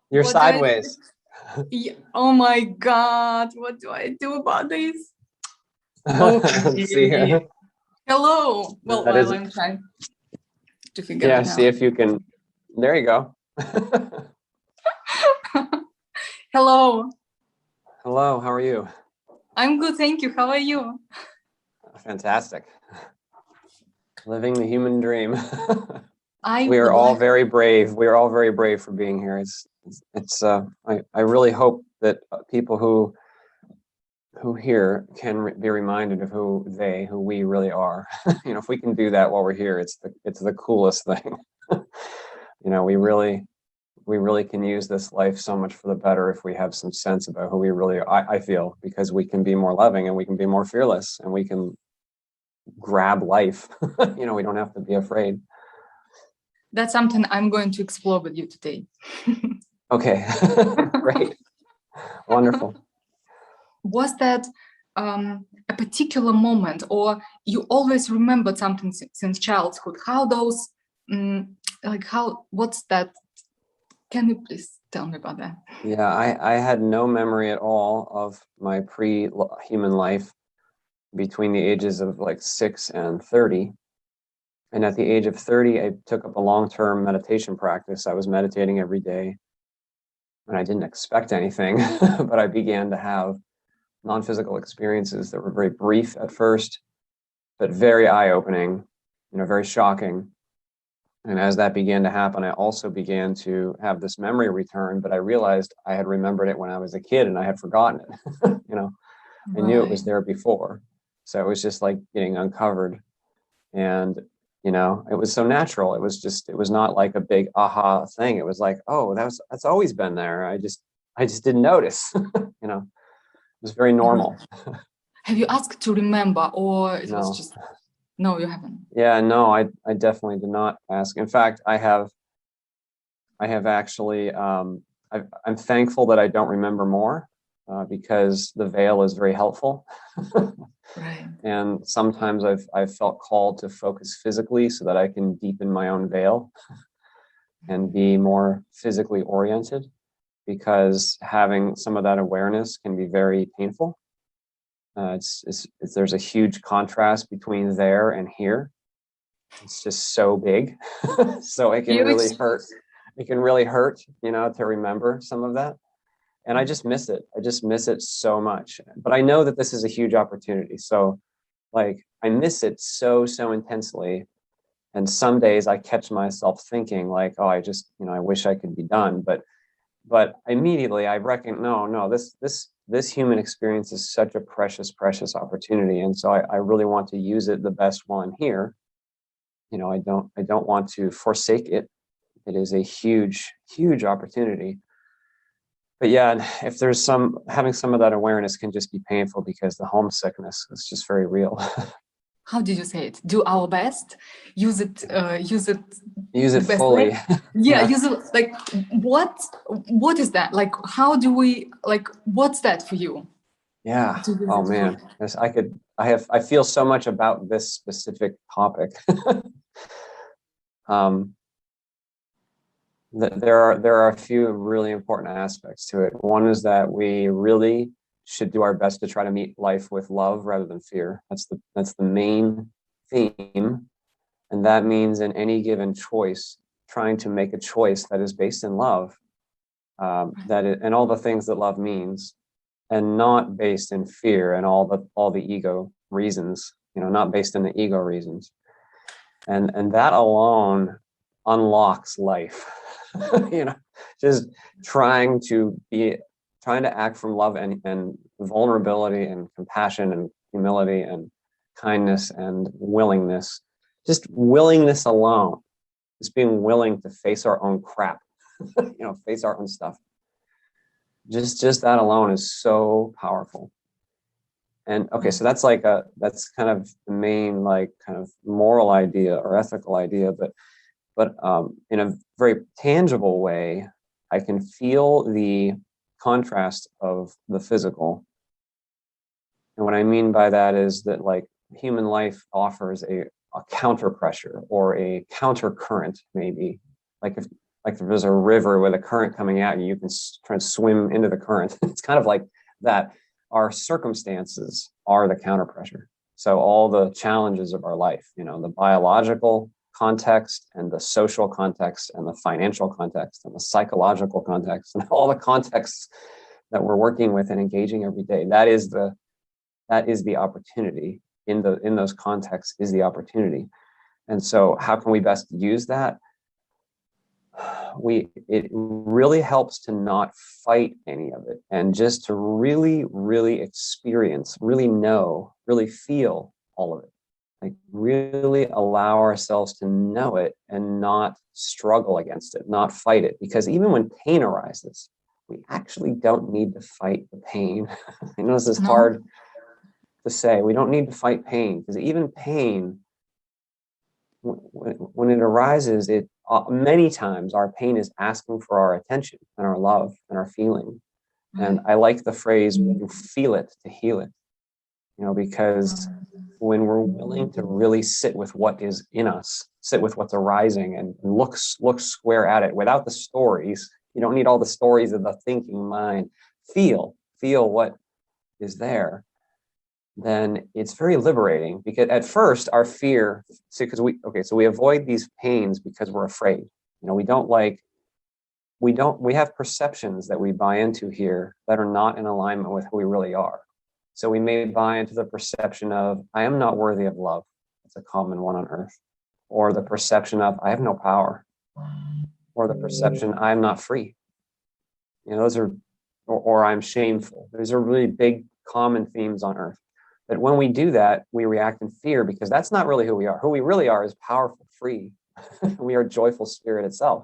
You're What do I do? sideways. Oh my God, what do I do about this? Let's see Okay. here. Hello. Well, That while is, I'm trying to figure yeah, it see out. if you can. There you go. Hello. Hello, how are you? I'm good, thank you. How are you? Fantastic. Living the human dream. I We are would all like, very brave. We are all very brave for being here. I really hope that people who hear can be reminded of who we really are. You know, if we can do that while we're here, it's the coolest thing. You know, we really can use this life so much for the better if we have some sense about who we really are. I feel, because we can be more loving and we can be more fearless and we can grab life. You know, we don't have to be afraid. that's something I'm going to explore with you today. Okay. Great. Wonderful. Was that a particular moment, or you always remembered something since childhood? How those, like, what's that? Can you please tell me about that? Yeah, I had no memory at all of my pre-human life between the ages of like 6 and 30. And at the age of 30, I took up a long-term meditation practice. I was meditating every day, and I didn't expect anything, but I began to have non-physical experiences that were very brief at first, but very eye-opening, you know, very shocking. And as that began to happen, I also began to have this memory return, but I realized I had remembered it when I was a kid and I had forgotten it. You know, I knew it was Right. there before. So it was just like getting uncovered. And, you know, it was so natural. It was not like a big aha thing. It was like, oh, that's always been there. I just didn't notice. You know, it was very normal. Have you asked to remember, or it was No. just, no, you haven't? Yeah, no, I definitely did not ask. In fact, I have actually, I'm thankful that I don't remember more, because the veil is very helpful. Right. And sometimes I've felt called to focus physically so that I can deepen my own veil and be more physically oriented, because having some of that awareness can be very painful. There's a huge contrast between there and here. It's just so big. So it can Huge. really hurt. It can really hurt, you know, to remember some of that. And I just miss it. I just miss it so much. But I know that this is a huge opportunity. So like I miss it so intensely. And some days I catch myself thinking like, oh, I just, you know, I wish I could be done. But immediately I reckon, no, this human experience is such a precious opportunity. And so I really want to use it the best while I'm here. You know, I don't want to forsake it. It is a huge opportunity. But yeah, if there's having some of that awareness can just be painful because the homesickness is just very real. How did you say it? Do our best. Use it Use the it best way. fully. Yeah, Yeah. use it like what? What is that? Like, how do we like? What's that for you? Yeah. To use Oh it fully. man. Yes, I feel so much about this specific topic. Um, there are a few really important aspects to it. One is that we really should do our best to try to meet life with love rather than fear. That's the main theme. And that means in any given choice, trying to make a choice that is based in love, and all the things that love means, and not based in fear and all the ego reasons, you know, not based in the ego reasons. And that alone unlocks life. You know, just trying to act from love and vulnerability and compassion and humility and kindness and willingness. Just willingness alone, just being willing to face our own crap, you know, face our own stuff. Just that alone is so powerful. And okay, so that's kind of the main like kind of moral idea or ethical idea, but in a very tangible way, I can feel the contrast of the physical. And what I mean by that is that like human life offers a counter pressure or a counter current, maybe. Like like there's a river with a current coming at you, you can try to swim into the current. It's kind of like that. Our circumstances are the counter pressure. So all the challenges of our life, you know, the biological context and the social context and the financial context and the psychological context and all the contexts that we're working with and engaging every day, that is the opportunity. In those contexts is the opportunity. And so how can we best use that? It really helps to not fight any of it, and just to really, really experience, really know, really feel all of it. Like really allow ourselves to know it and not struggle against it, not fight it. Because even when pain arises, we actually don't need to fight the pain. I know this is hard to say. We don't need to fight pain, because even pain, when it arises, it many times our pain is asking for our attention and our love and our feeling. And I like the phrase, we can feel it to heal it, you know, because when we're willing to really sit with what is in us, sit with what's arising and look square at it without the stories. You don't need all the stories of the thinking mind. Feel what is there. Then it's very liberating, because at first our fear, because we avoid these pains because we're afraid. You know, we have perceptions that we buy into here that are not in alignment with who we really are. So we may buy into the perception of, I am not worthy of love. It's a common one on earth. Or the perception of, I have no power. Or the perception, I am not free. You know, those are, or I'm shameful. Those are really big common themes on earth. But when we do that, we react in fear, because that's not really who we are. Who we really are is powerful, free. We are joyful spirit itself.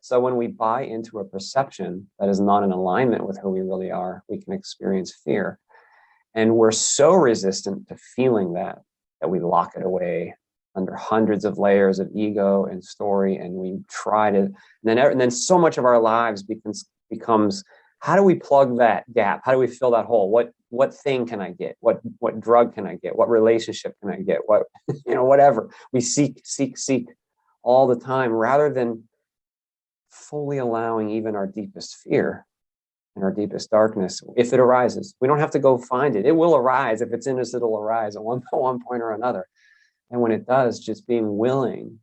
So when we buy into a perception that is not in alignment with who we really are, we can experience fear. And we're so resistant to feeling that we lock it away under hundreds of layers of ego and story. And we try to, and then so much of our lives becomes, how do we plug that gap? How do we fill that hole? What thing can I get? What drug can I get? What relationship can I get? What, you know, whatever. We seek all the time, rather than fully allowing even our deepest fear and our deepest darkness, if it arises. We don't have to go find it. It will arise. If it's in us, it'll arise at one point or another. And when it does, just being willing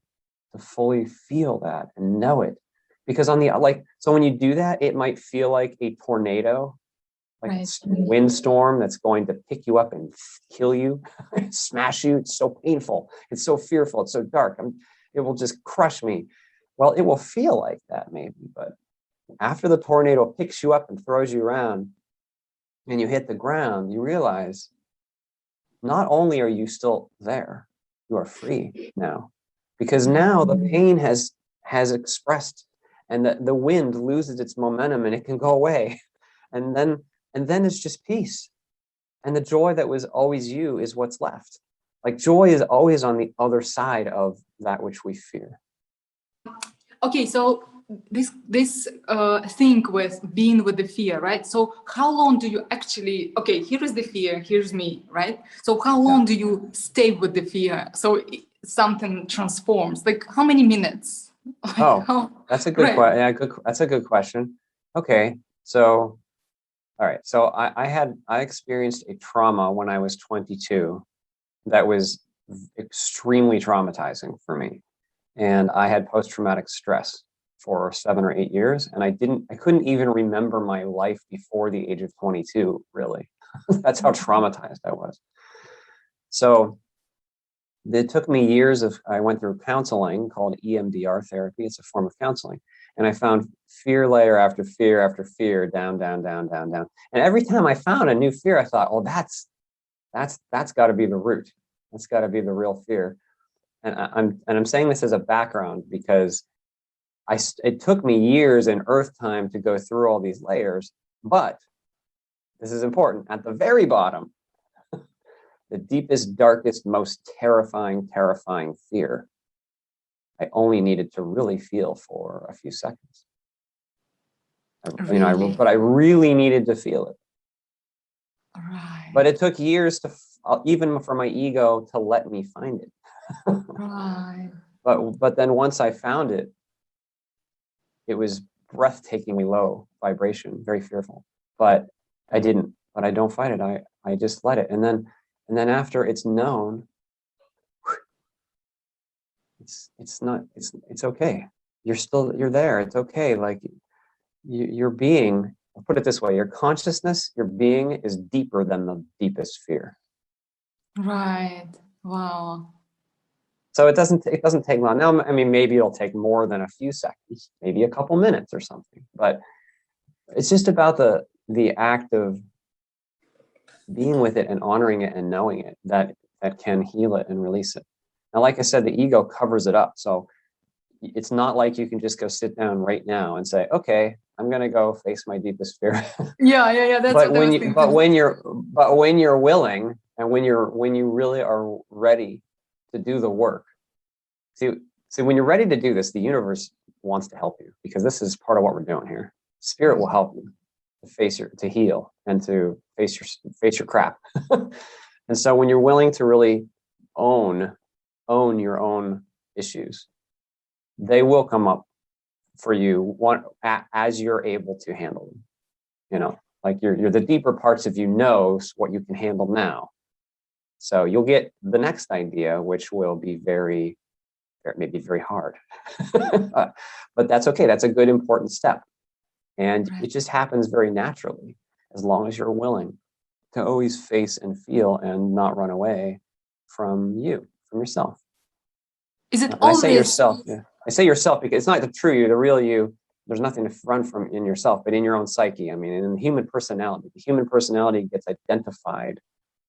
to fully feel that and know it. Because so when you do that, it might feel like a tornado, like a windstorm that's going to pick you up and kill you, smash you. It's so painful. It's so fearful. It's so dark. It will just crush me. Well, it will feel like that maybe, but after the tornado picks you up and throws you around and you hit the ground, you realize not only are you still there, you are free now, because now the pain has expressed, and the wind loses its momentum and it can go away. And then it's just peace. And the joy that was always you is what's left. Like joy is always on the other side of that which we fear. Okay, so this thing with being with the fear, right? So how long do you actually, okay, here is the fear, here's me, right? So how long do you stay with the fear so something transforms? Like how many minutes? That's a good question. Yeah, that's a good question. Okay, so all right, so I experienced a trauma when I was 22 that was extremely traumatizing for me. And I had post-traumatic stress for 7 or 8 years. And I couldn't even remember my life before the age of 22, really. That's how traumatized I was. So it took me years I went through counseling called EMDR therapy. It's a form of counseling. And I found fear layer after fear after fear, down, down, down, down, down. And every time I found a new fear, I thought, oh, that's got to be the root. That's got to be the real fear. And I'm saying this as a background because it took me years in earth time to go through all these layers, but this is important. At the very bottom, the deepest, darkest, most terrifying fear, I only needed to really feel for a few seconds. Really? But I really needed to feel it. Right. But it took years even for my ego to let me find it. Right. But then once I found it, it was breathtakingly low vibration, very fearful. But I didn't. But I don't fight it. I just let it. And then after it's known, it's okay. You're there. It's okay. Like your being, I'll put it this way, your consciousness, your being is deeper than the deepest fear. Right. Wow. So it doesn't take long. Now, I mean, maybe it'll take more than a few seconds, maybe a couple minutes or something, but it's just about the act of being with it and honoring it and knowing it that can heal it and release it. Now, like I said, the ego covers it up. So it's not like you can just go sit down right now and say, okay, I'm going to go face my deepest fear. Yeah. That's what I was thinking. But when you're willing, and when you really are ready to do the work, see, when you're ready to do this, the universe wants to help you, because this is part of what we're doing here. Spirit will help you to heal and to face your crap. And so when you're willing to really own your own issues, they will come up for you as you're able to handle them. You know, like you're the deeper parts of you knows what you can handle now. So you'll get the next idea, which will be maybe very hard. But that's okay. That's a good, important step. And Right. it just happens very naturally, as long as you're willing to always face and feel and not run away from yourself. Is it And I say always yourself, yeah. I say yourself because it's not the true you, the real you. There's nothing to run from in yourself, but in your own psyche. I mean, in the human personality gets identified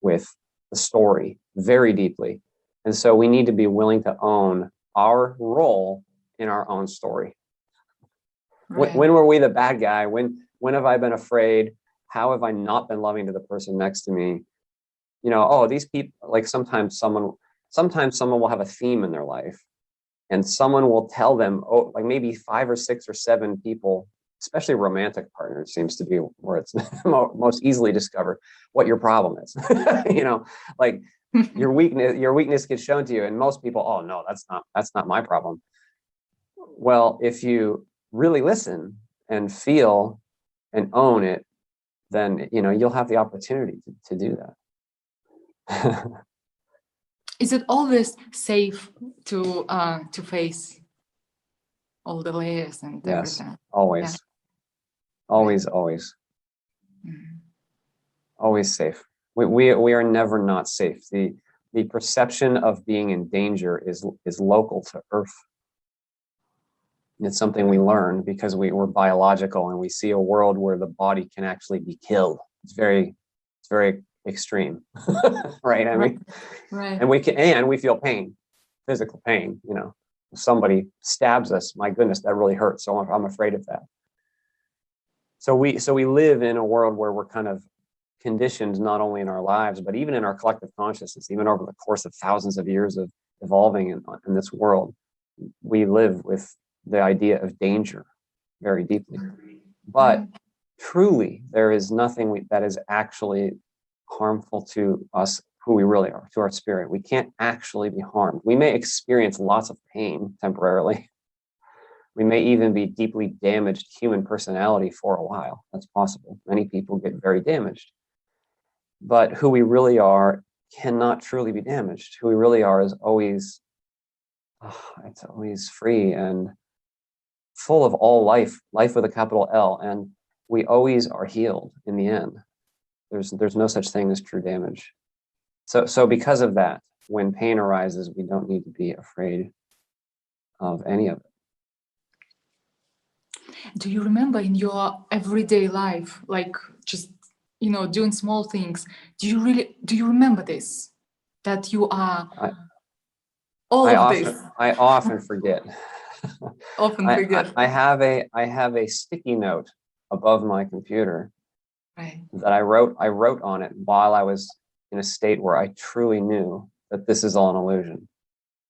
with the story very deeply. And so we need to be willing to own our role in our own story. right. When were we the bad guy? When have I been afraid? How have I not been loving to the person next to me? You know, oh, these people, like sometimes someone will have a theme in their life, and someone will tell them, oh, like maybe 5 or 6 or 7 people, especially romantic partners, seems to be where it's most easily discovered what your problem is. You know, like your weakness gets shown to you, and most people, oh no, that's not my problem. Well, if you really listen and feel and own it, then you'll have the opportunity to do that. Is it always safe to face all the layers and Yes, everything? always. Yeah. Always. Mhm. Always safe. We are never not safe. The perception of being in danger is local to Earth. It's something we learn because we're biological, and we see a world where the body can actually be killed. It's very extreme, right? I mean, Right. and we feel pain, physical pain. You know, if somebody stabs us, my goodness, that really hurts. So I'm afraid of that. So we live in a world where we're kind of conditioned, not only in our lives, but even in our collective consciousness, even over the course of thousands of years of evolving in this world, we live with the idea of danger very deeply. But truly, there is nothing that is actually harmful to us, who we really are, to our spirit. We can't actually be harmed. We may experience lots of pain temporarily. We may even be deeply damaged human personality for a while. That's possible. Many people get very damaged. But who we really are cannot truly be damaged. Who we really are is always, it's always free and full of all life with a capital L. And we always are healed in the end. There's no such thing as true damage. So because of that, when pain arises, we don't need to be afraid of any of it. Do you remember in your everyday life, like just doing small things, do you remember this, that you are this? I often forget. Often forget. I have a sticky note above my computer, Right. that I wrote on it while I was in a state where I truly knew that this is all an illusion.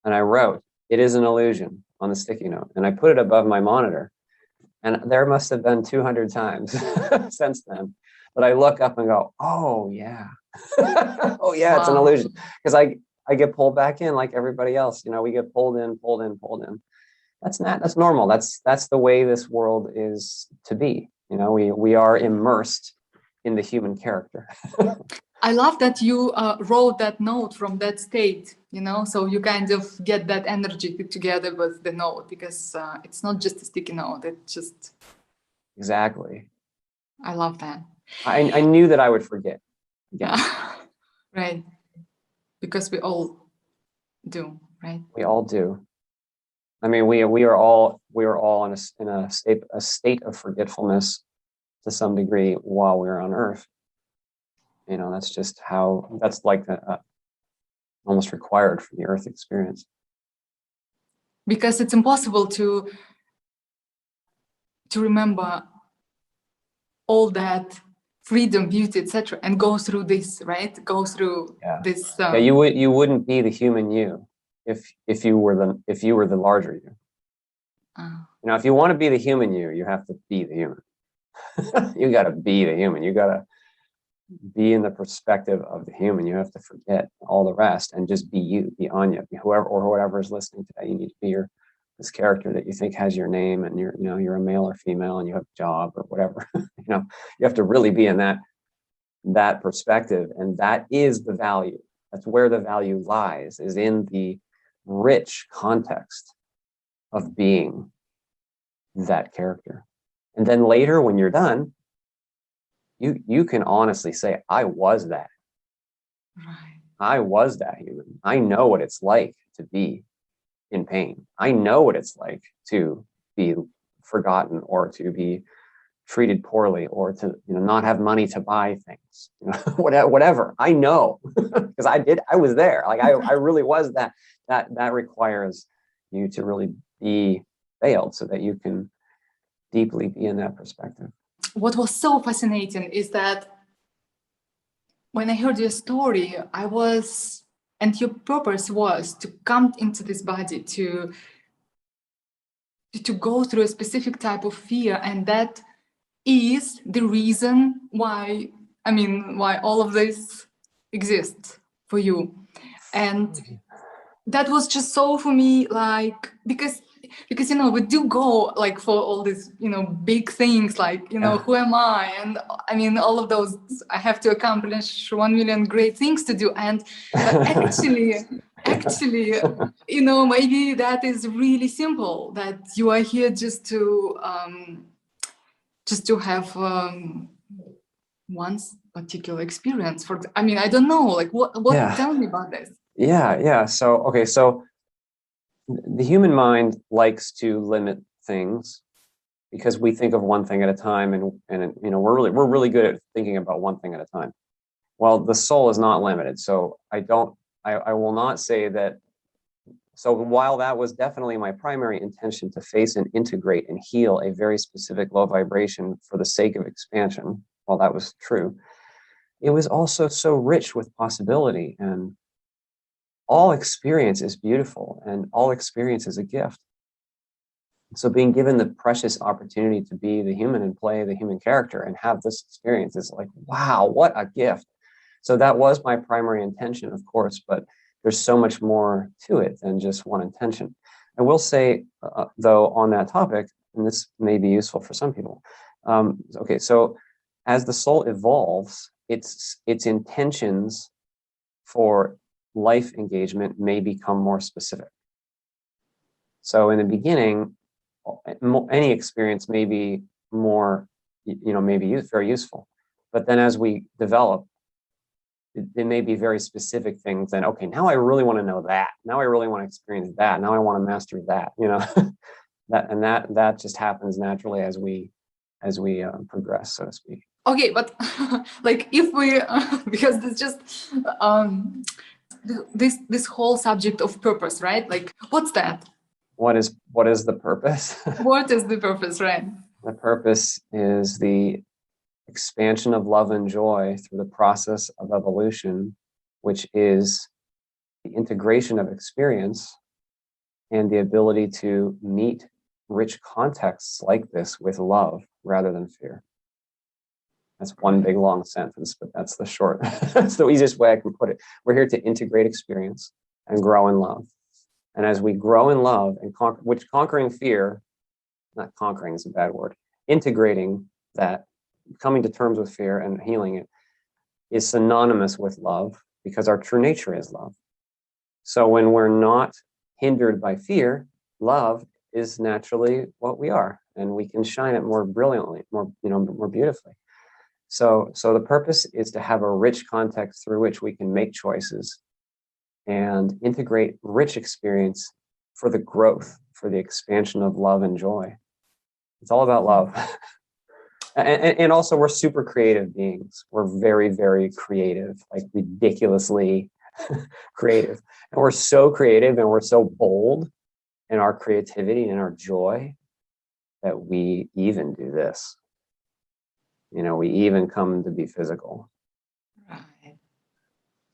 And I wrote, "It is an illusion," on the sticky note, and I put it above my monitor. And there must have been 200 times since then that I look up and go, "Oh yeah, oh yeah, it's an Wow. illusion." Because I get pulled back in like everybody else. We get pulled in. that's normal. That's the way this world is to be. You know, we are immersed in the human character. I love that you wrote that note from that state, you know, so you kind of get that energy together with the note, because it's not just a sticky note, it's just, Exactly. I love that. I knew that I would forget again. Right, because we all do, right? We all do. I mean, we are all in a state of forgetfulness to some degree while we're on Earth. You know, that's just how, that's like almost required for the Earth experience. Because it's impossible to remember all that freedom, beauty, etc., and go through this, right? Go through this. Yeah, you wouldn't be the human you if you were the larger you. You know, if you want to be the human you have to be the human. You got to be the human. You got to be in the perspective of the human. You have to forget all the rest and just be you, be Anya, be whoever or whatever is listening today. You need to be this character that you think has your name, and you're a male or female and you have a job or whatever. You know, you have to really be in that perspective, and that is the value. That's where the value lies, is in the rich context of being that character. And then later, when you're done, you can honestly say, I was that. Right. I was that human. I know what it's like to be in pain. I know what it's like to be forgotten, or to be treated poorly, or to not have money to buy things. Whatever. I know because I was there. Like I really was that. That requires you to really be veiled so that you can deeply be in that perspective. What was so fascinating is that when I heard your story, and your purpose was to come into this body, to go through a specific type of fear, and that is the reason why all of this exists for you. And that was just so, for me, like, because we do go like for all these big things, like who am I, and all of those, I have to accomplish 1 million great things to do, and actually maybe that is really simple, that you are here just to have one particular experience. I don't know, like what tell me about this. So the human mind likes to limit things because we think of one thing at a time, and we're really good at thinking about one thing at a time. Well, the soul is not limited, so I will not say that. So while that was definitely my primary intention, to face and integrate and heal a very specific low vibration for the sake of expansion, while that was true, it was also so rich with possibility, and all experience is beautiful, and all experience is a gift. So being given the precious opportunity to be the human and play the human character and have this experience is like, wow, what a gift. So that was my primary intention, of course, but there's so much more to it than just one intention. I will say, though, on that topic, and this may be useful for some people. Okay, so as the soul evolves, its intentions for life engagement may become more specific. So in the beginning, any experience may be more, maybe very useful. But then as we develop, it may be very specific things. And okay, now I really want to know that. Now I really want to experience that. Now I want to master that. That just happens naturally as we progress, so to speak. Okay, but like if we because it's just this whole subject of purpose, right? Like, what's that? What is the purpose? What is the purpose, right? The purpose is the expansion of love and joy through the process of evolution, which is the integration of experience and the ability to meet rich contexts like this with love rather than fear. That's one big long sentence, but that's the short, that's the easiest way I can put it. We're here to integrate experience and grow in love. And as we grow in love and which conquering fear, not conquering is a bad word, integrating that, coming to terms with fear and healing it is synonymous with love, because our true nature is love. So when we're not hindered by fear, love is naturally what we are, and we can shine it more brilliantly, more beautifully. So the purpose is to have a rich context through which we can make choices and integrate rich experience for the growth, for the expansion of love and joy. It's all about love. And also, we're super creative beings. We're very, very creative, like ridiculously creative. And we're so creative and we're so bold in our creativity and our joy that we even do this. We even come to be physical. Right.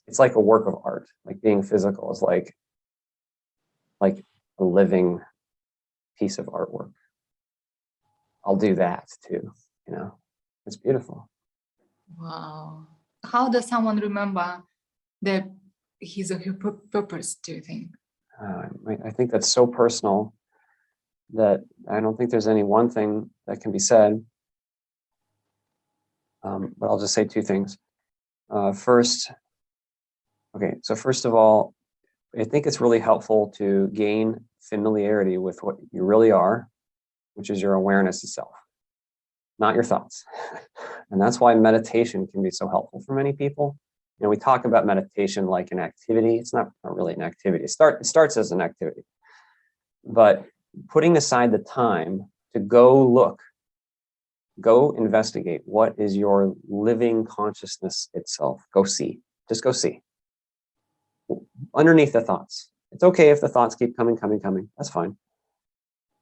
It's like a work of art. Like being physical is like a living piece of artwork. I'll do that too. It's beautiful. Wow. How does someone remember his or her purpose, do you think? I think that's so personal that I don't think there's any one thing that can be said. But I'll just say two things. First of all, I think it's really helpful to gain familiarity with what you really are, which is your awareness itself, not your thoughts. And that's why meditation can be so helpful for many people. We talk about meditation like an activity. It's not really an activity. It starts as an activity. But putting aside the time to go investigate what is your living consciousness itself. Go see. Just go see. Underneath the thoughts. It's okay if the thoughts keep coming. That's fine.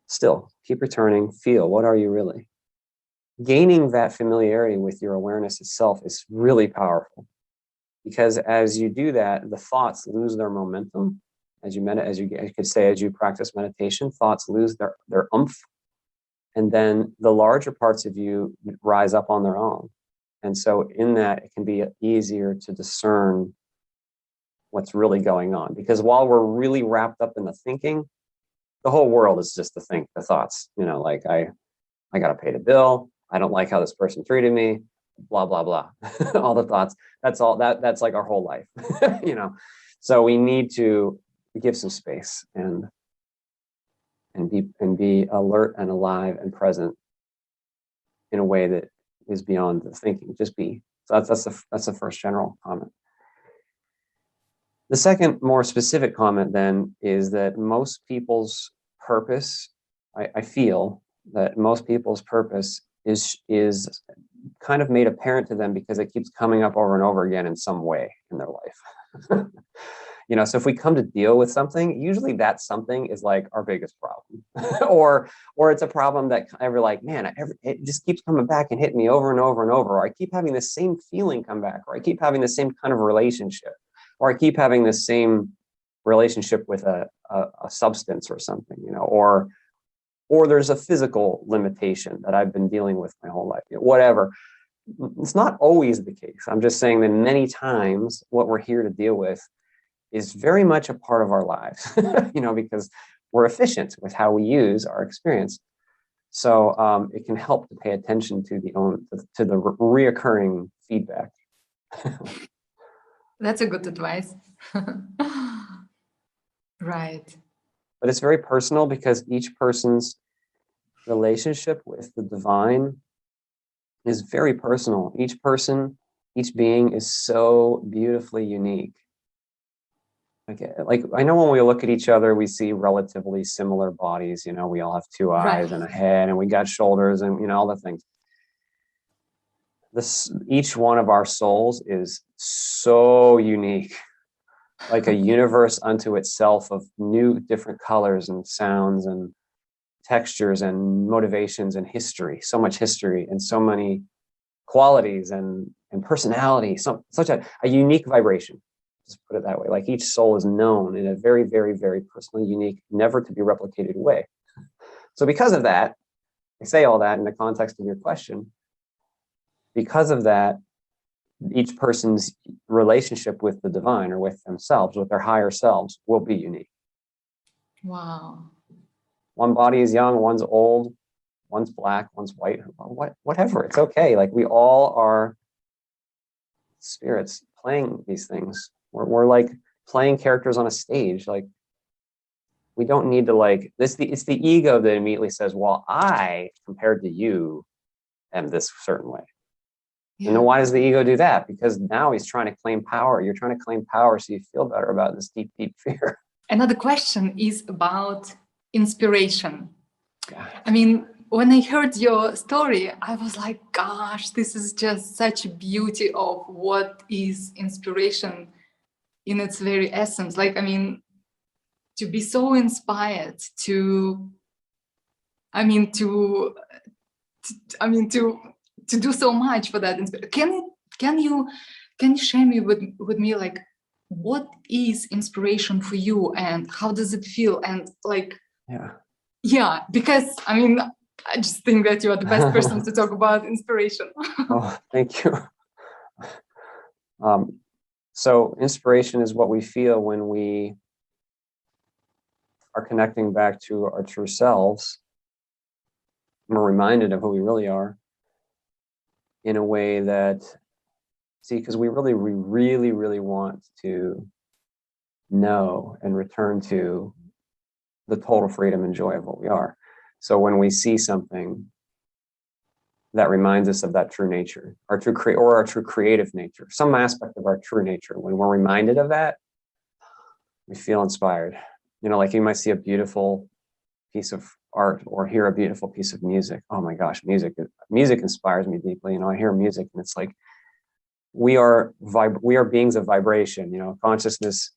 Still, keep returning. Feel, what are you really? Gaining that familiarity with your awareness itself is really powerful, because as you do that, the thoughts lose their momentum. As you practice meditation, thoughts lose their oomph, and then the larger parts of you rise up on their own. And so in that, it can be easier to discern what's really going on, because while we're really wrapped up in the thinking, the whole world is just the thoughts. Like I got to pay the bill. I don't like how this person treated me, blah, blah, blah. All the thoughts. That's like our whole life, So we need to give some space and be alert and alive and present in a way that is beyond the thinking. Just be. So that's the first general comment. The second, more specific comment then is that most people's purpose, I feel that most people's purpose is kind of made apparent to them because it keeps coming up over and over again in some way in their life. So if we come to deal with something, usually that something is like our biggest problem, or it's a problem that we're like, man, it just keeps coming back and hitting me over and over and over, or I keep having the same feeling come back, or I keep having the same kind of relationship, or I keep having the same relationship with a substance or something, or there's a physical limitation that I've been dealing with my whole life, whatever. It's not always the case. I'm just saying that many times what we're here to deal with is very much a part of our lives, because we're efficient with how we use our experience. So it can help to pay attention to the reoccurring feedback. That's a good advice. Right. But it's very personal, because each person's relationship with the divine is very personal. Each person, each being is so beautifully unique. Like I know when we look at each other, we see relatively similar bodies. We all have two eyes and a head, and we got shoulders, and all the things. Each one of our souls is so unique, like a universe unto itself of new, different colors and sounds and textures and motivations and history. So much history and so many qualities and personality. Such a unique vibration. Just put it that way. Like each soul is known in a very, very, very personal, unique, never to be replicated way. So because of that, I say all that in the context of your question. Because of that, each person's relationship with the divine or with themselves, with their higher selves, will be unique. Wow. One body is young, one's old, one's black, one's white, whatever. It's okay. Like we all are spirits playing these things. We're like playing characters on a stage. Like we don't need to like this. It's the ego that immediately says, well, I, compared to you, am this certain way. And then Yeah. why does the ego do that? Because now he's trying to claim power. You're trying to claim power so you feel better about this deep, deep fear. Another question is about inspiration. Yeah. I mean, when I heard your story, I was like, gosh, this is just such a beauty of what is inspiration in its very essence. Like, I mean, to be so inspired to, I mean, to do so much for that. Can you can you share me with me like what is inspiration for you and how does it feel and like Yeah. yeah, because I mean I just think that you are the best person to talk about inspiration. Oh, thank you. So inspiration is what we feel when we are connecting back to our true selves. We're reminded of who we really are in a way that, see, because we really want to know and return to the total freedom and joy of what we are. So when we see something that reminds us of that true nature, our true creative nature, some aspect of our true nature, when we're reminded of that, we feel inspired. You know, like you might see a beautiful piece of art or hear a beautiful piece of music. Oh my gosh, music inspires me deeply. You know, I hear music and it's like we are beings of vibration. You know, consciousness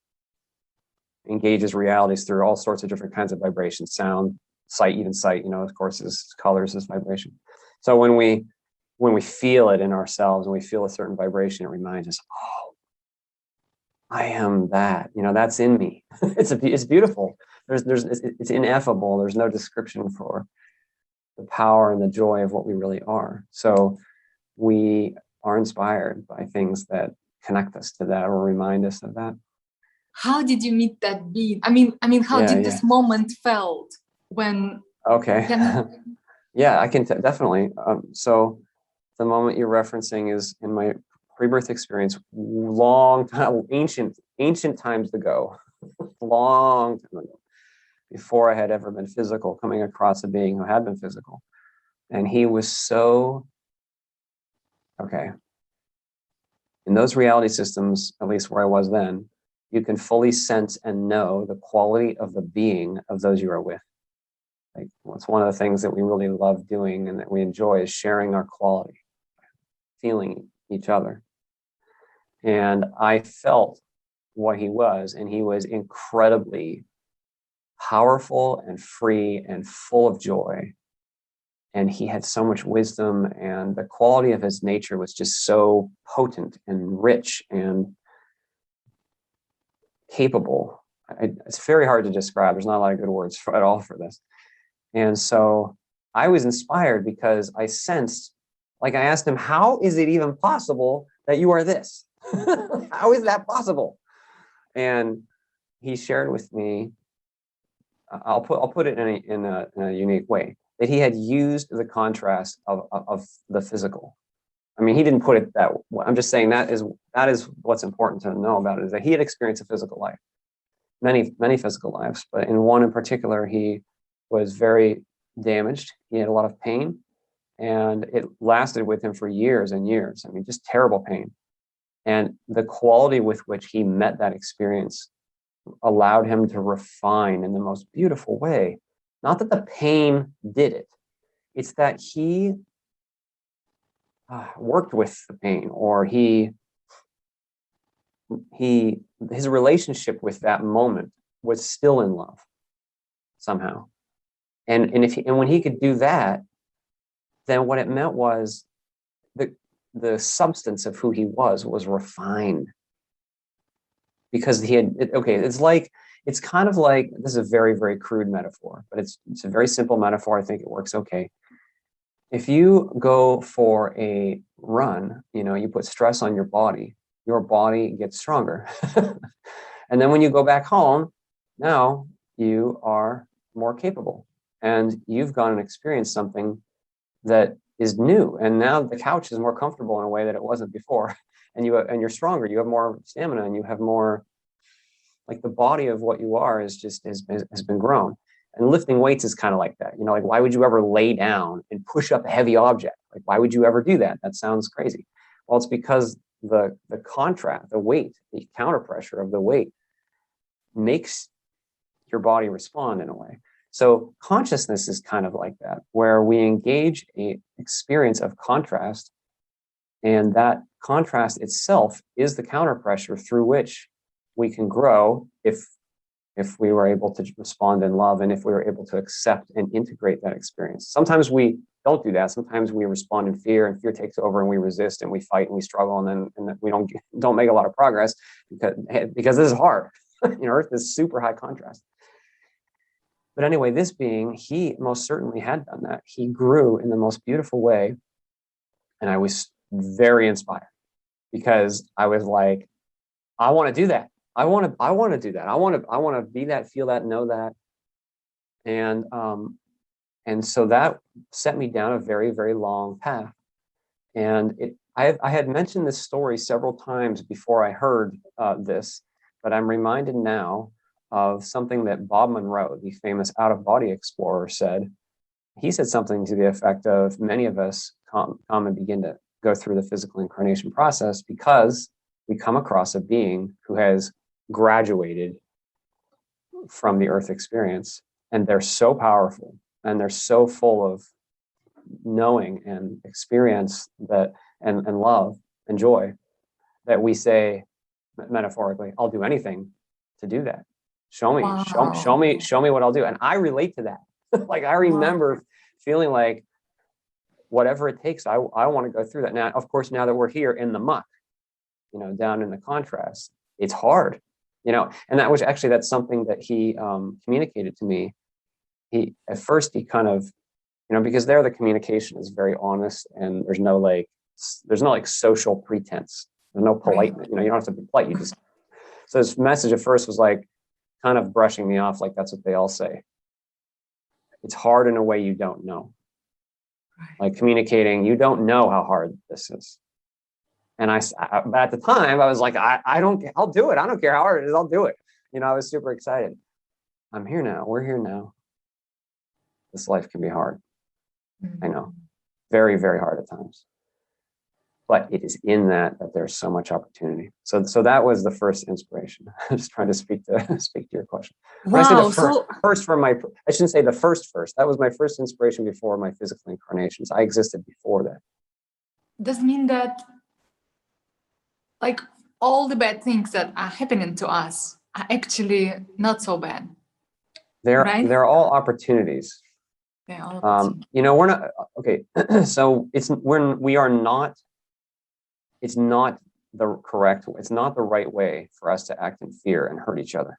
engages realities through all sorts of different kinds of vibrations, sound, sight, even sight, you know, of course, is colors, is vibration. So when we feel it in ourselves and we feel a certain vibration, it reminds us, oh, I am that, you know, that's in me. It's beautiful. It's ineffable. There's no description for the power and the joy of what we really are. So we are inspired by things that connect us to that or remind us of that. How did you meet that being? I mean, how Yeah, did yeah. this moment felt when? Okay. Can, Yeah, I can definitely. So the moment you're referencing is in my pre-birth experience, long time, ancient times ago, long time ago, before I had ever been physical, coming across a being who had been physical. And he was so, okay, in those reality systems, at least where I was then, you can fully sense and know the quality of the being of those you are with. Like, it's one of the things that we really love doing and that we enjoy is sharing our quality, feeling each other. And I felt what he was, and he was incredibly powerful and free and full of joy. And he had so much wisdom, and the quality of his nature was just so potent and rich and capable. It's very hard to describe. There's not a lot of good words at all for this. And so I was inspired because I sensed, like I asked him, how is it even possible that you are this? How is that possible? And he shared with me, I'll put it in a unique way, that he had used the contrast of the physical. I mean, he didn't put it that way. I'm just saying that is what's important to know about it, is that he had experienced a physical life, many physical lives, but in one in particular, he was very damaged. He had a lot of pain, and it lasted with him for years and years. I mean, just terrible pain. And the quality with which he met that experience allowed him to refine in the most beautiful way. Not that the pain did it, it's that he worked with the pain, or his relationship with that moment was still in love somehow. And when he could do that, then what it meant was the substance of who he was refined, because he had okay, it's kind of like, this is a very, very crude metaphor, but it's a very simple metaphor. I think it works okay. If you go for a run, you know, you put stress on your body gets stronger. And then when you go back home, now you are more capable, and you've gone and experienced something that is new. And now the couch is more comfortable in a way that it wasn't before. And you're stronger, you have more stamina, and you have more, like, the body of what you are is just has been grown. And lifting weights is kind of like that. Like, why would you ever lay down and push up a heavy object? Like, why would you ever do that? That sounds crazy. Well, it's because the contrast, the weight, the counter pressure of the weight makes your body respond in a way. So consciousness is kind of like that, where we engage an experience of contrast, and that contrast itself is the counter pressure through which we can grow if we were able to respond in love, and if we were able to accept and integrate that experience. Sometimes we don't do that. Sometimes we respond in fear, and fear takes over, and we resist, and we fight, and we struggle, and then we don't make a lot of progress because this is hard. Earth is super high contrast. But anyway, this being, he most certainly had done that. He grew in the most beautiful way, and I was very inspired, because I was like, I want to do that. I want to do that. I want to be that, feel that, know that. And so that set me down a very, very long path. And I had mentioned this story several times before I heard this, but I'm reminded now of something that Bob Monroe, the famous out-of-body explorer, said. He said something to the effect of, many of us come and begin to go through the physical incarnation process because we come across a being who has graduated from the earth experience, and they're so powerful, and they're so full of knowing and experience that and love and joy, that we say, metaphorically, I'll do anything to do that. Show me, Wow. show me what I'll do. And I relate to that. Like, I remember feeling like, whatever it takes, I want to go through that. Now, of course, now that we're here in the muck, down in the contrast, it's hard, and that was actually, that's something that he communicated to me. At first he kind of, because there the communication is very honest, and there's no like social pretense. There's no politeness. You don't have to be polite. So his message at first was like kind of brushing me off, like that's what they all say. It's hard in a way you don't know. Like communicating, you don't know how hard this is. And but at the time I was like, I'll do it. I don't care how hard it is. I'll do it. I was super excited. I'm here now. We're here now. This life can be hard. I know, very, very hard at times. But it is in that there's so much opportunity. So that was the first inspiration. I'm just trying to speak to your question. When I say the first from my, I shouldn't say the first. That was my first inspiration before my physical incarnations. I existed before that. Does it mean that, like, all the bad things that are happening to us are actually not so bad? They're all opportunities. They're all opportunities. We're not okay. So it's not the right way for us to act in fear and hurt each other.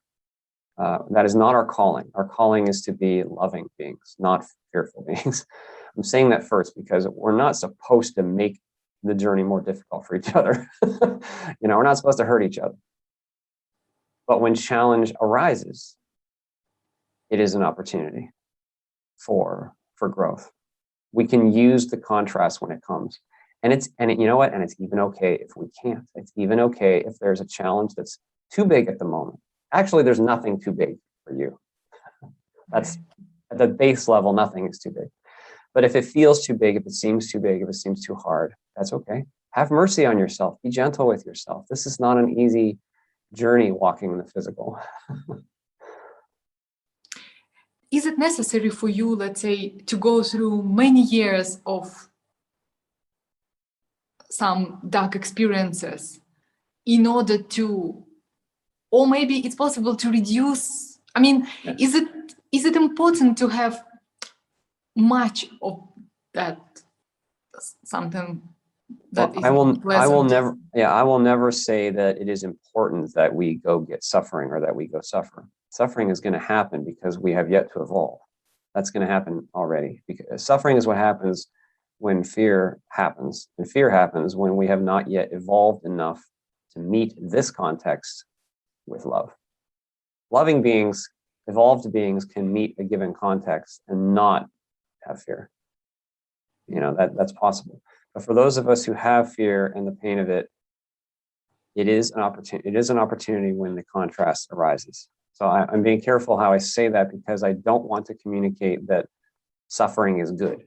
That is not our calling. Our calling is to be loving beings, not fearful beings. I'm saying that first because we're not supposed to make the journey more difficult for each other. We're not supposed to hurt each other. But when challenge arises, it is an opportunity for growth. We can use the contrast when it comes. And it's even okay if we can't. It's even okay if there's a challenge that's too big at the moment. Actually, there's nothing too big for you. That's at the base level, nothing is too big. But if it feels too big, if it seems too big, if it seems too hard, that's okay. Have mercy on yourself. Be gentle with yourself. This is not an easy journey walking in the physical. Is it necessary for you, let's say, to go through many years of some dark experiences in order to, or maybe it's possible to reduce? I mean, yes. Is it important to have much of that, something that is I will never say that it is important that we go get suffering or that we go suffer. Suffering is going to happen because we have yet to evolve. That's going to happen already, because suffering is what happens when fear happens. And fear happens when we have not yet evolved enough to meet this context with love. Loving beings evolved beings can meet a given context and not have fear. That's possible. But for those of us who have fear and the pain of it, it is an opportunity. It is an opportunity when the contrast arises. So I'm being careful how I say that, because I don't want to communicate that suffering is good.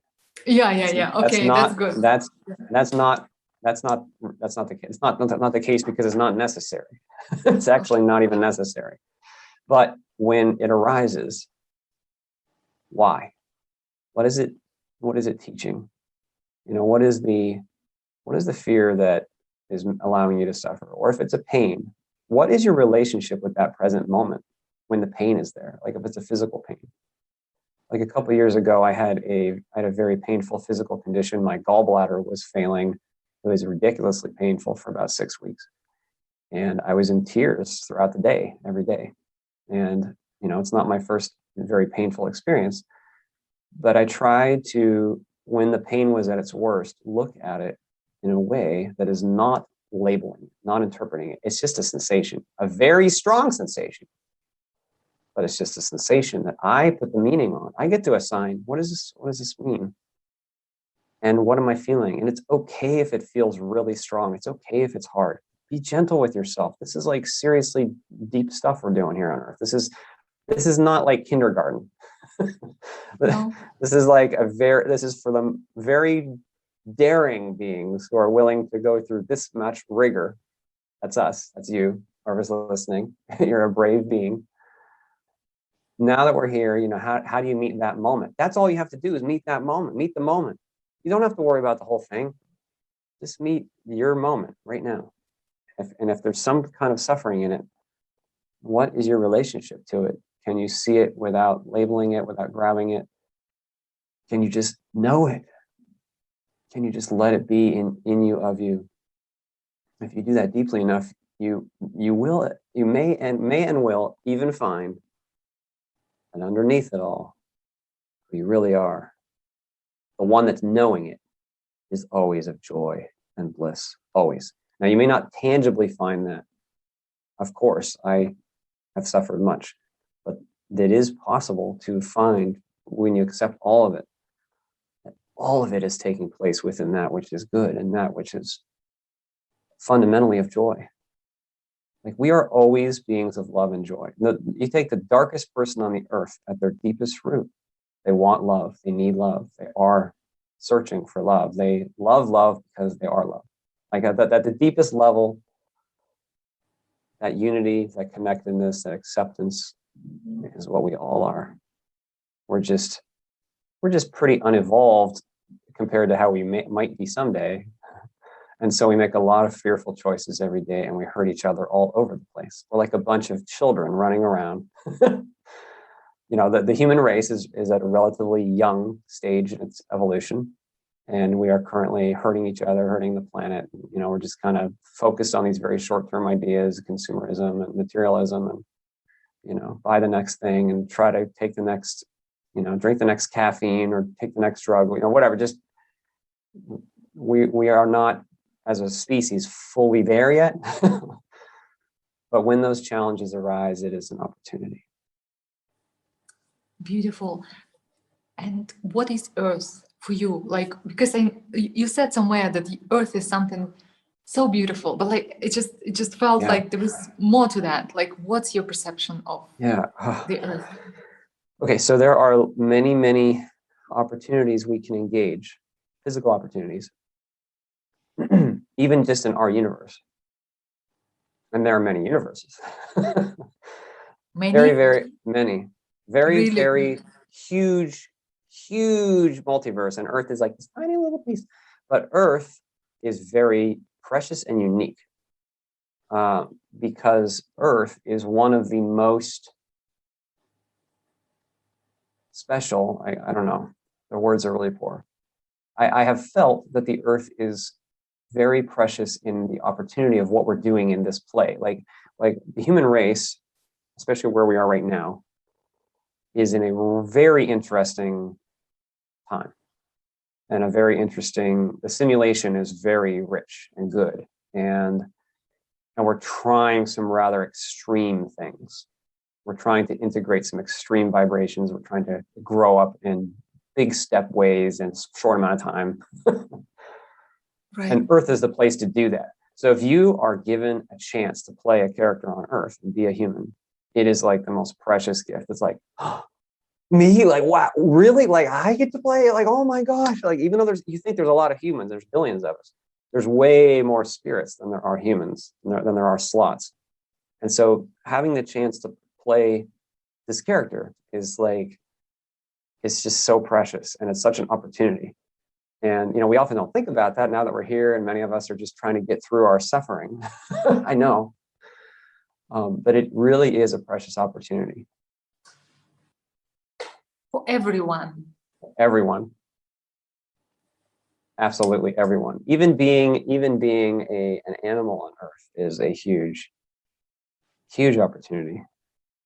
Yeah. Okay, that's good. That's not the case. It's not the case, because it's not necessary. It's actually not even necessary. But when it arises, why? What is it teaching? What is the fear that is allowing you to suffer? Or if it's a pain, what is your relationship with that present moment when the pain is there? Like if it's a physical pain. Like a couple of years ago, I had a very painful physical condition. My gallbladder was failing. It was ridiculously painful for about 6 weeks. And I was in tears throughout the day, every day. And, it's not my first very painful experience, but I tried to, when the pain was at its worst, look at it in a way that is not labeling, not interpreting it. It's just a sensation, a very strong sensation, but it's just a sensation that I put the meaning on. I get to assign, what does this mean? And what am I feeling? And it's okay if it feels really strong. It's okay if it's hard. Be gentle with yourself. This is like seriously deep stuff we're doing here on Earth. This is not like kindergarten. No. This is for the very daring beings who are willing to go through this much rigor. That's us. That's you, whoever's listening. You're a brave being. Now that we're here, how do you meet that moment? That's all you have to do, is meet that moment. Meet the moment. You don't have to worry about the whole thing. Just meet your moment right now. If there's some kind of suffering in it, what is your relationship to it? Can you see it without labeling it, without grabbing it? Can you just know it? Can you just let it be in you, of you? If you do that deeply enough, you may and will even find that underneath it all, who you really are, the one that's knowing it, is always of joy and bliss, always. Now, you may not tangibly find that. Of course, I have suffered much, but it is possible to find, when you accept all of it, that all of it is taking place within that which is good and that which is fundamentally of joy. Like, we are always beings of love and joy. You take the darkest person on the earth at their deepest root. They want love. They need love. They are searching for love. They love because they are love. Like at the deepest level, that unity, that connectedness, that acceptance is what we all are. We're just pretty unevolved compared to how we might be someday. And so we make a lot of fearful choices every day, and we hurt each other all over the place. We're like a bunch of children running around. The human race is at a relatively young stage in its evolution. And we are currently hurting each other, hurting the planet. We're just kind of focused on these very short-term ideas, consumerism and materialism, and, buy the next thing and try to take the next, drink the next caffeine or take the next drug, whatever. Just, we are not, as a species, fully there yet. But when those challenges arise, it is an opportunity. Beautiful. And what is Earth for you? Like, because you said somewhere that the Earth is something so beautiful, but like it just felt like there was more to that. Like, what's your perception of the Earth? Okay, so there are many, many opportunities we can engage, physical opportunities, even just in our universe. And there are many universes. Many? Very, very many. Very, really? very huge multiverse, and Earth is like this tiny little piece. But Earth is very precious and unique, because Earth is one of the most special, I don't know, the words are really poor. I have felt that the Earth is very precious in the opportunity of what we're doing in this play. Like the human race, especially where we are right now, is in a very interesting time. And the simulation is very rich and good. And we're trying some rather extreme things. We're trying to integrate some extreme vibrations. We're trying to grow up in big step ways in a short amount of time. Right. And Earth is the place to do that. So if you are given a chance to play a character on Earth and be a human, it is like the most precious gift. It's like, oh, me, like, wow, really? Like, I get to play? Like, oh my gosh. Like, even though you think there's a lot of humans, there's billions of us. There's way more spirits than there are humans, than there are slots. And so having the chance to play this character is like, it's just so precious, and it's such an opportunity. And, we often don't think about that now that we're here, and many of us are just trying to get through our suffering. I know. But it really is a precious opportunity. For everyone. Everyone. Absolutely everyone. Even being an animal on Earth is a huge opportunity.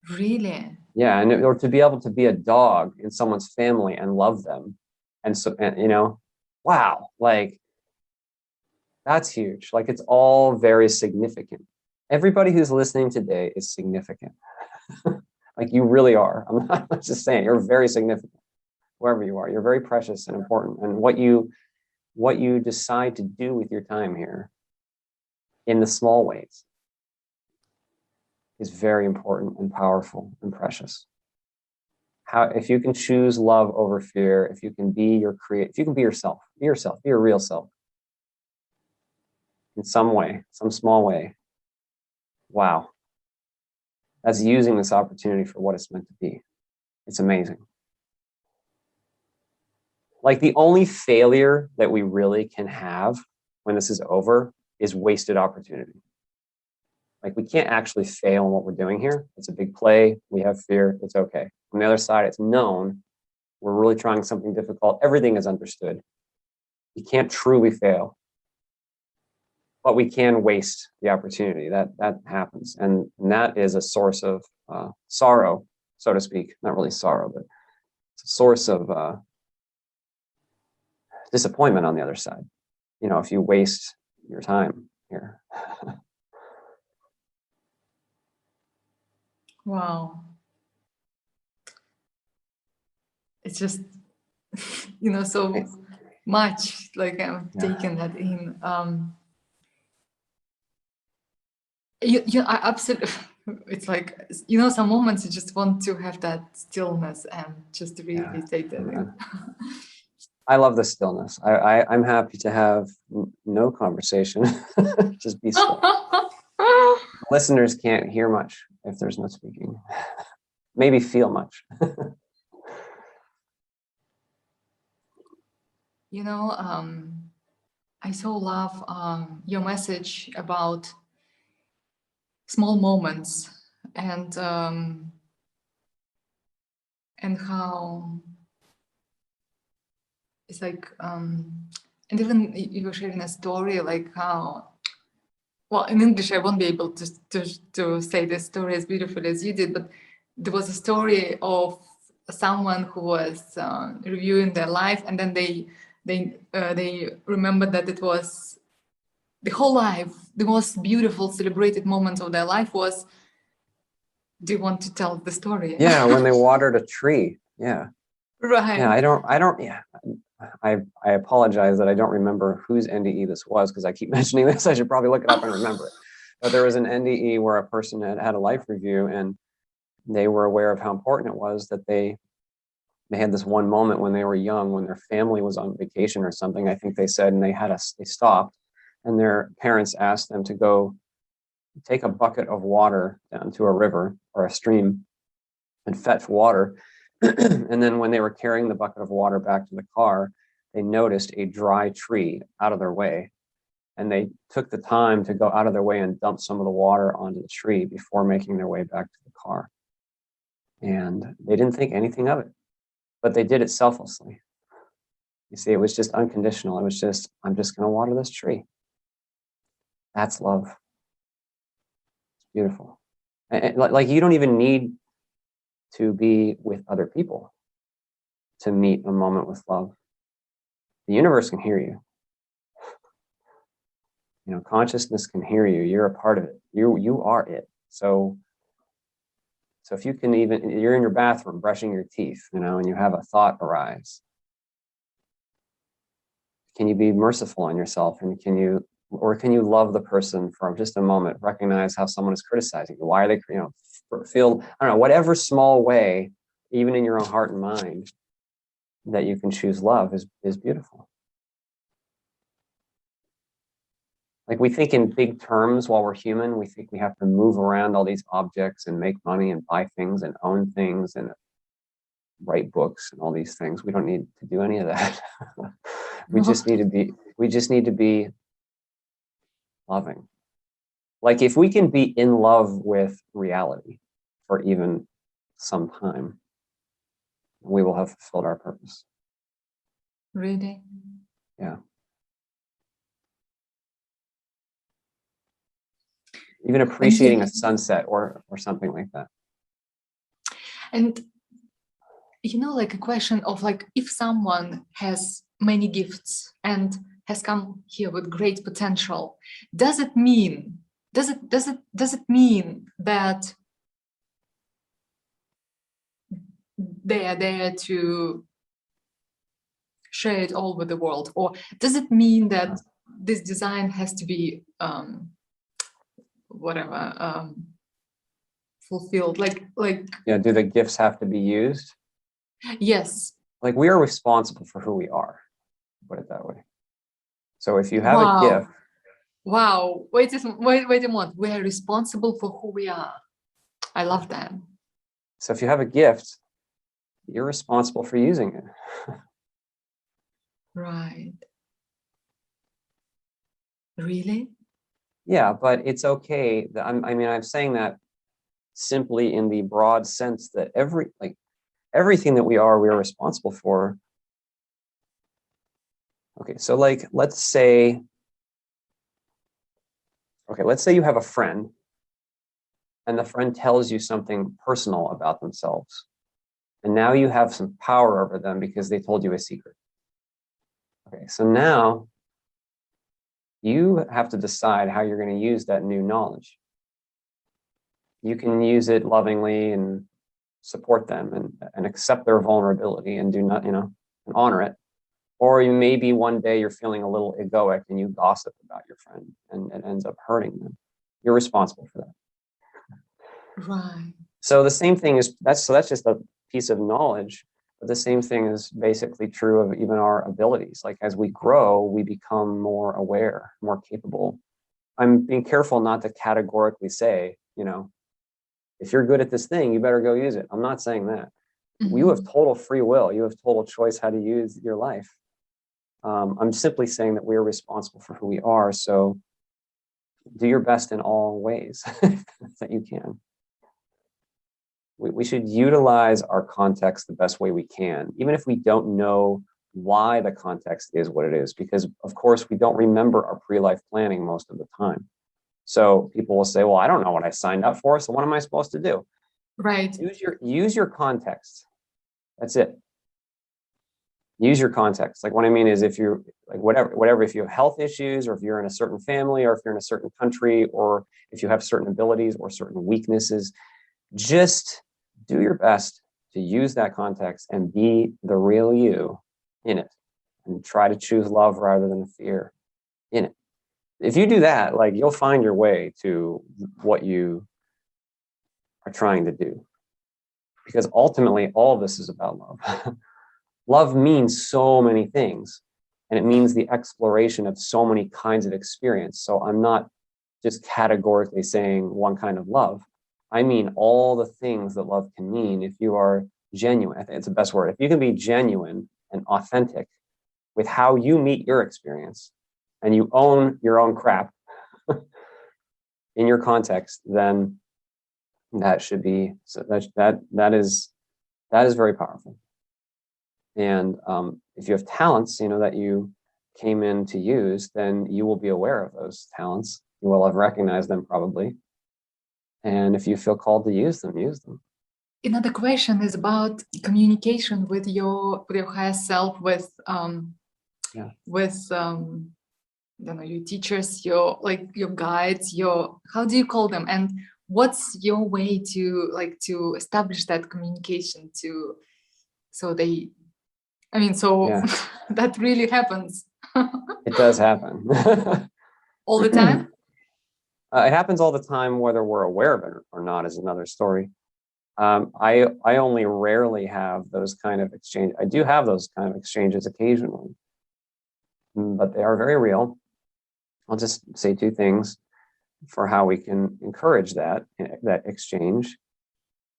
Really? Yeah, or to be able to be a dog in someone's family and love them, and so, wow, like, that's huge. Like, it's all very significant. Everybody who's listening today is significant. Like, you really are. I'm not just saying, you're very significant wherever you are. You're very precious and important. And what you decide to do with your time here in the small ways is very important and powerful and precious. If you can choose love over fear, if you can be if you can be yourself, be your real self in some way, some small way. Wow. That's using this opportunity for what it's meant to be. It's amazing. Like, the only failure that we really can have when this is over is wasted opportunity. Like, we can't actually fail in what we're doing here. It's a big play. We have fear. It's okay. On the other side, it's known. We're really trying something difficult. Everything is understood. You can't truly fail, but we can waste the opportunity. That happens. And that is a source of sorrow, so to speak. Not really sorrow, but it's a source of disappointment on the other side. If you waste your time here. Wow. It's just, so much, like, I'm taking that in. I absolutely, it's like, some moments you just want to have that stillness and just really take that in. I love the stillness. I'm happy to have no conversation. Just be still. Listeners can't hear much if there's no speaking. Maybe feel much. I so love your message about small moments and how it's like, and even you were sharing a story, like how, well, in English I won't be able to say this story as beautifully as you did, but there was a story of someone who was reviewing their life, and then they remembered that it was the whole life, the most beautiful celebrated moment of their life was. Do you want to tell the story? Yeah, when they watered a tree. Yeah. Right. Yeah, I don't. Yeah, I apologize that I don't remember whose NDE this was, because I keep mentioning this. I should probably look it up and remember it. But there was an NDE where a person had a life review, and they were aware of how important it was that they had this one moment when they were young, when their family was on vacation or something, I think they said, and they stopped, and their parents asked them to go take a bucket of water down to a river or a stream and fetch water. And then when they were carrying the bucket of water back to the car, they noticed a dry tree out of their way. And they took the time to go out of their way and dump some of the water onto the tree before making their way back to the car. And they didn't think anything of it, but they did it selflessly. You see, it was just unconditional. It was just, I'm just going to water this tree. That's love. It's beautiful. And like, you don't even need to be with other people to meet a moment with love. The universe can hear you. Consciousness can hear you. You're a part of it. You are it. So So if you can even, you're in your bathroom brushing your teeth, you know, and you have a thought arise, can you be merciful on yourself, and can you love the person for just a moment, recognize how someone is criticizing you? Why are they, you know, feel, I don't know, whatever small way, even in your own heart and mind, that you can choose love is beautiful. Like, we think in big terms while we're human. We think we have to move around all these objects and make money and buy things and own things and write books and all these things. We don't need to do any of that. we just need to be loving. Like, if we can be in love with reality for even some time, we will have fulfilled our purpose. Really? Yeah. Even appreciating a sunset or something like that. And you know, like a question of like, if someone has many gifts and has come here with great potential, does it mean that they are there to share it all with the world, or does it mean that this design has to be fulfilled? Like Yeah, do the gifts have to be used? Yes. Like, we are responsible for who we are, put it that way. So if you have a gift. Wow. Wait a moment. We are responsible for who we are. I love that. So if you have a gift, you're responsible for using it. Right. Really? Yeah, but it's okay. I'm saying that simply in the broad sense that everything that we are responsible for. Okay, so like, let's say you have a friend, and the friend tells you something personal about themselves, and now you have some power over them because they told you a secret. Okay, so now you have to decide how you're going to use that new knowledge. You can use it lovingly and support them and accept their vulnerability and do not, and honor it. Or you maybe one day you're feeling a little egoic and you gossip about your friend and it ends up hurting them. You're responsible for that. Right. So the same thing is, that's just a piece of knowledge, but the same thing is basically true of even our abilities. Like, as we grow, we become more aware, more capable. I'm being careful not to categorically say, if you're good at this thing, you better go use it. I'm not saying that. Mm-hmm. You have total free will. You have total choice how to use your life. I'm simply saying that we're responsible for who we are. So do your best in all ways that you can. We should utilize our context the best way we can, even if we don't know why the context is what it is, because of course we don't remember our pre-life planning most of the time. So people will say, well, I don't know what I signed up for, so what am I supposed to do? Right. Use your context. That's it. Use your context. Like, what I mean is, if you're like, whatever, if you have health issues, or if you're in a certain family, or if you're in a certain country, or if you have certain abilities or certain weaknesses, just do your best to use that context and be the real you in it, and try to choose love rather than fear in it. If you do that, like, you'll find your way to what you are trying to do, because ultimately all of this is about love. Love means so many things, and it means the exploration of so many kinds of experience. So I'm not just categorically saying one kind of love. I mean all the things that love can mean if you are genuine. I think it's the best word. If you can be genuine and authentic with how you meet your experience, and you own your own crap in your context, then that should be, so that is very powerful. And if you have talents, that you came in to use, then you will be aware of those talents. You will have recognized them probably. And if you feel called to use them, use them. Another question is about communication with your higher self, with your teachers, your guides, how do you call them? And what's your way to like to establish that communication to so they so Yeah, that really happens it does happen. all the time? It happens all the time, whether we're aware of it or not is another story. I only rarely have those kind of exchange. I do have those kind of exchanges occasionally, but they are very real. I'll just say two things for how we can encourage that exchange.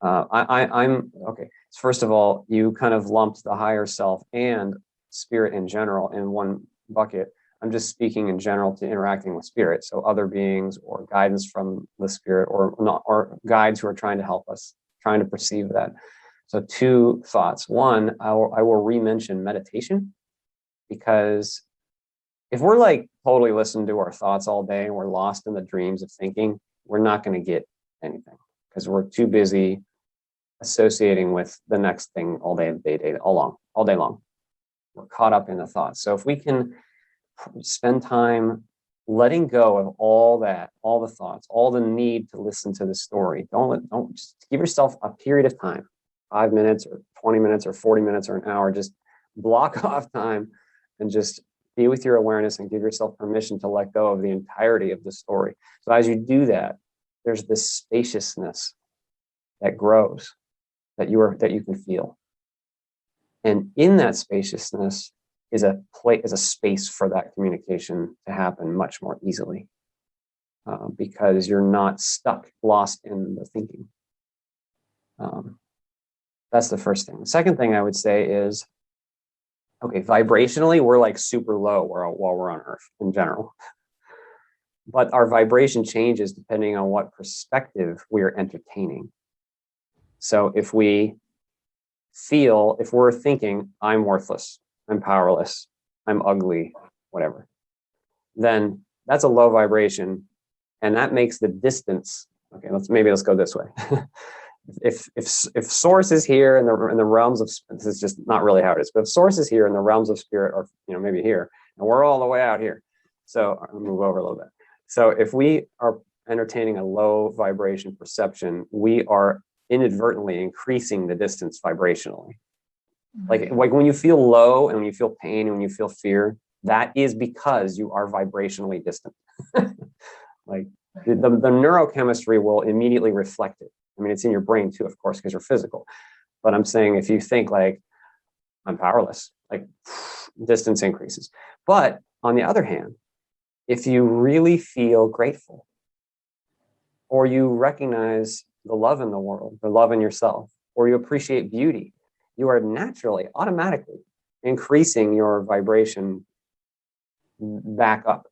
I'm okay. First of all, you kind of lumped the higher self and spirit in general in one bucket. I'm just speaking in general to interacting with spirit, so other beings or guidance from the spirit, or not, or guides who are trying to help us, trying to perceive that. So two thoughts. One, I will re-mention meditation, because if we're like totally listening to our thoughts all day and we're lost in the dreams of thinking, we're not going to get anything because we're too busy associating with the next thing all day long. We're caught up in the thoughts. So if we can spend time letting go of all that, all the thoughts, all the need to listen to the story, don't just give yourself a period of time, 5 minutes or 20 minutes or 40 minutes or an hour, just block off time and just be with your awareness and give yourself permission to let go of the entirety of the story. So as you do that, there's this spaciousness that grows, that you can feel. And in that spaciousness is a space for that communication to happen much more easily, because you're not stuck, lost in the thinking. That's the first thing. The second thing I would say is, okay, vibrationally, we're like super low while we're on Earth in general. But our vibration changes depending on what perspective we are entertaining. So if we're thinking, I'm worthless, I'm powerless, I'm ugly, whatever, then that's a low vibration, and that makes the distance. Okay, let's go this way. If source is here in the realms of, this is just not really how it is, but if source is here in the realms of spirit, or maybe here, and we're all the way out here. So I'll move over a little bit. So if we are entertaining a low vibration perception, we are inadvertently increasing the distance vibrationally. Like when you feel low and when you feel pain and when you feel fear, that is because you are vibrationally distant. Like the neurochemistry will immediately reflect it. I mean, it's in your brain too, of course, because you're physical. But I'm saying if you think like, I'm powerless, like distance increases. But on the other hand, if you really feel grateful, or you recognize the love in the world, the love in yourself, or you appreciate beauty, you are naturally, automatically increasing your vibration back up.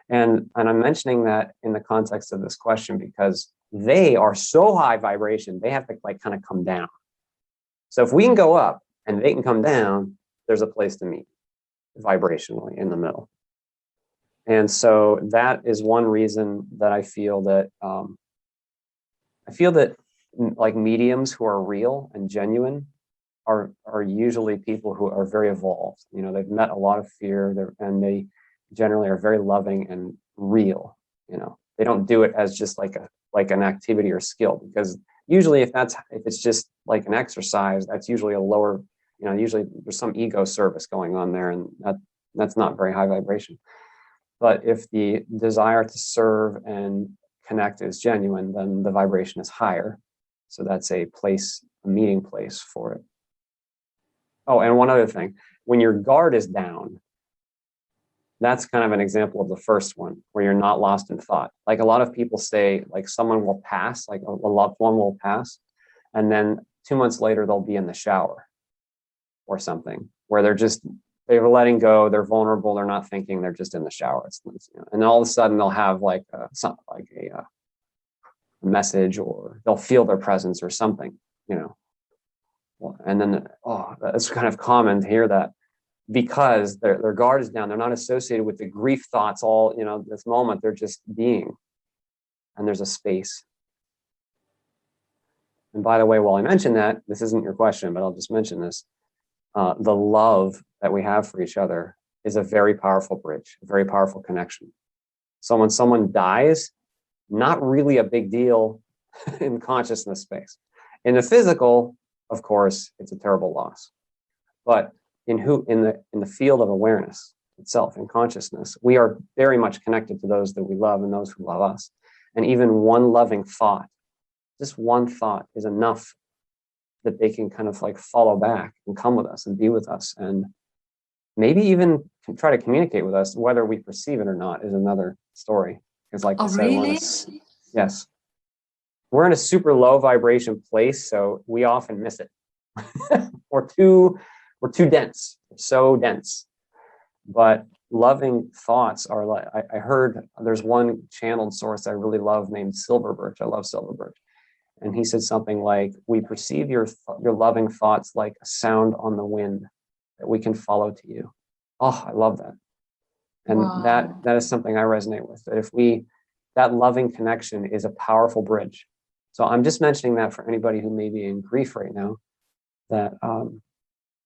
And I'm mentioning that in the context of this question because they are so high vibration, they have to like kind of come down. So if we can go up and they can come down, there's a place to meet vibrationally in the middle. And so that is one reason that I feel that like mediums who are real and genuine are usually people who are very evolved. They've met a lot of fear, and they generally are very loving and real. They don't do it as just like an activity or skill, because usually if it's just like an exercise, that's usually a lower, usually there's some ego service going on there, and that's not very high vibration. But if the desire to serve and connect is genuine, then the vibration is higher. So that's a meeting place for it. Oh, and one other thing, when your guard is down, that's kind of an example of the first one, where you're not lost in thought. Like a lot of people say, like someone will pass, like a loved one will pass, and then 2 months later, they'll be in the shower or something, where they're letting go, they're vulnerable, they're not thinking, they're just in the shower. And then all of a sudden they'll have a message, or they'll feel their presence or something, and then, it's kind of common to hear that, because their guard is down. They're not associated with the grief thoughts this moment, they're just being, and there's a space. And by the way, while I mention that, this isn't your question, but I'll just mention this. The love that we have for each other is a very powerful bridge, a very powerful connection. So when someone dies, not really a big deal in consciousness space. In the physical, of course, it's a terrible loss. But in the field of awareness itself, in consciousness, we are very much connected to those that we love and those who love us. And even one loving thought, just one thought, is enough that they can kind of like follow back and come with us and be with us, and maybe even try to communicate with us. Whether we perceive it or not is another story. Because, like I Oh, said, really? yes, we're in a super low vibration place, so we often miss it. we're too dense, so dense. But loving thoughts are like, I heard there's one channeled source I really love named Silverbirch. I love Silverbirch. And he said something like, we perceive your loving thoughts like a sound on the wind that we can follow to you. Oh, I love that. And Wow. that is something I resonate with, that that loving connection is a powerful bridge. So I'm just mentioning that for anybody who may be in grief right now, that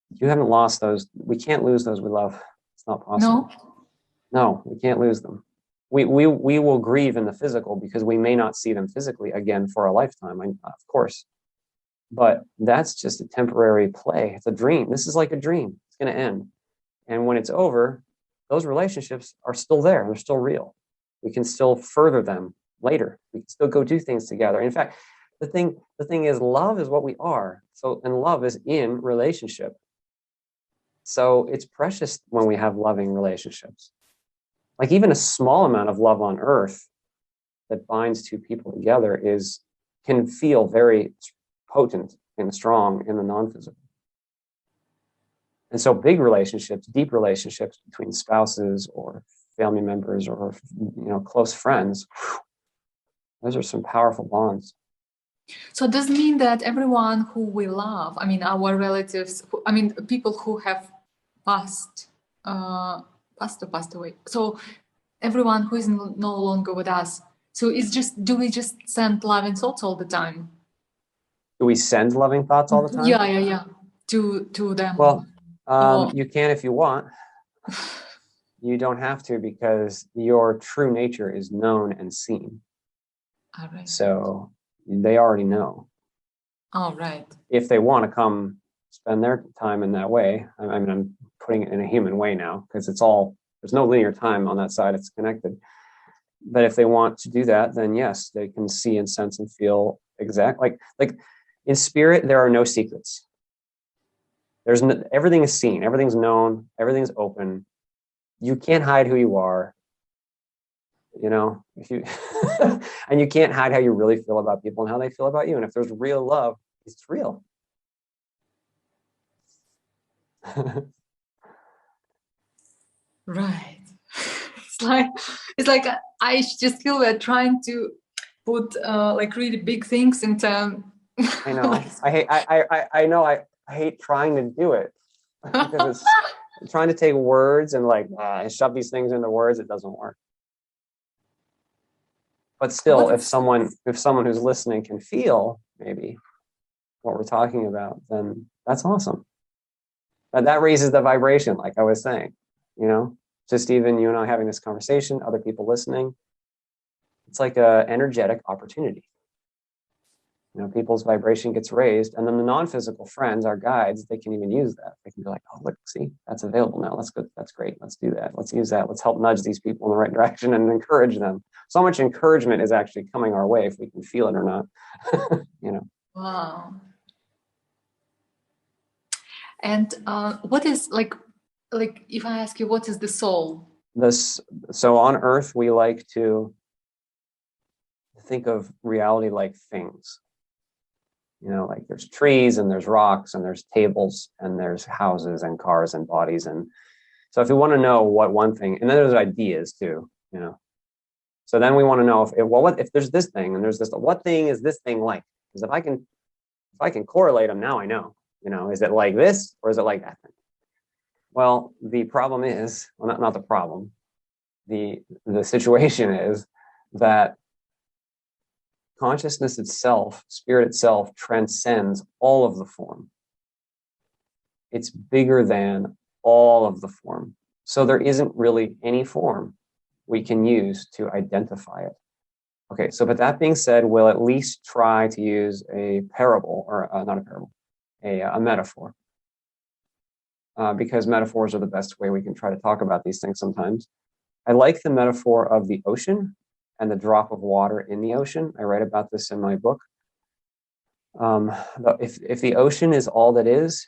you haven't lost those. We can't lose those we love. It's not possible. No, we can't lose them. We will grieve in the physical because we may not see them physically again for a lifetime, of course. But that's just a temporary play. It's a dream. This is like a dream. It's going to end. And when it's over, those relationships are still there. They're still real. We can still further them later. We can still go do things together. In fact, the thing is, love is what we are. So, and love is in relationship. So it's precious when we have loving relationships. Like even a small amount of love on earth that binds two people together can feel very potent and strong in the non-physical. And so big relationships, deep relationships between spouses or family members or close friends, those are some powerful bonds. So does it mean that everyone who we love, I mean our relatives, people who have passed away, so everyone who is no longer with us, so do we just send loving thoughts all the time? Do we send loving thoughts all the time? Yeah. To them. Well, you can if you want. You don't have to, because your true nature is known and seen. All right. So they already know. All right. If they want to come spend their time in that way, I mean, I'm putting it in a human way now, because there's no linear time on that side, it's connected. But if they want to do that, then yes, they can see and sense and feel like in spirit, there are no secrets. Everything is seen, everything's known, everything's open. You can't hide who you are, if you and you can't hide how you really feel about people and how they feel about you. And if there's real love, it's real. Right. It's like I just feel we're trying to put like really big things into. I know. I know. I hate trying to do it because it's trying to take words and shove these things into words. It doesn't work. But still, if someone who's listening can feel maybe what we're talking about, then that's awesome. That raises the vibration, like I was saying. Just even you and I having this conversation, other people listening, it's like a energetic opportunity. People's vibration gets raised, and then the non-physical friends, our guides, they can even use that. They can be like, oh, look, see, that's available now. Let's go. That's great. Let's do that. Let's use that. Let's help nudge these people in the right direction and encourage them. So much encouragement is actually coming our way if we can feel it or not. Wow. And what is like if I ask you, what is the soul? So on Earth, we like to think of reality like things. Like there's trees and there's rocks and there's tables and there's houses and cars and bodies. And so if we want to know what one thing, and then there's ideas too, So then we want to know if there's this thing and there's this, what thing is this thing like? Because if I can correlate them, now I know, is it like this or is it like that thing? Well, the problem is, well, not the problem. The situation is that consciousness itself, spirit itself, transcends all of the form. It's bigger than all of the form. So there isn't really any form we can use to identify it. Okay, so but that being said, we'll at least try to use a parable, or not a parable, a metaphor, because metaphors are the best way we can try to talk about these things sometimes. I like the metaphor of the ocean and the drop of water in the ocean. I write about this in my book. If the ocean is all that is,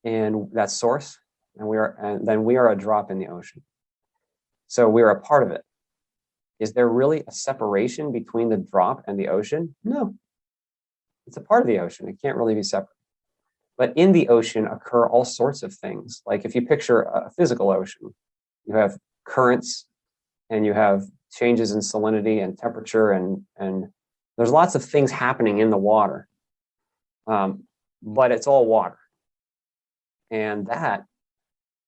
and that's source, and then we are a drop in the ocean. So we are a part of it. Is there really a separation between the drop and the ocean? No. It's a part of the ocean. It can't really be separate. But in the ocean occur all sorts of things. Like if you picture a physical ocean, you have currents and you have changes in salinity and temperature, and there's lots of things happening in the water. But it's all water. And that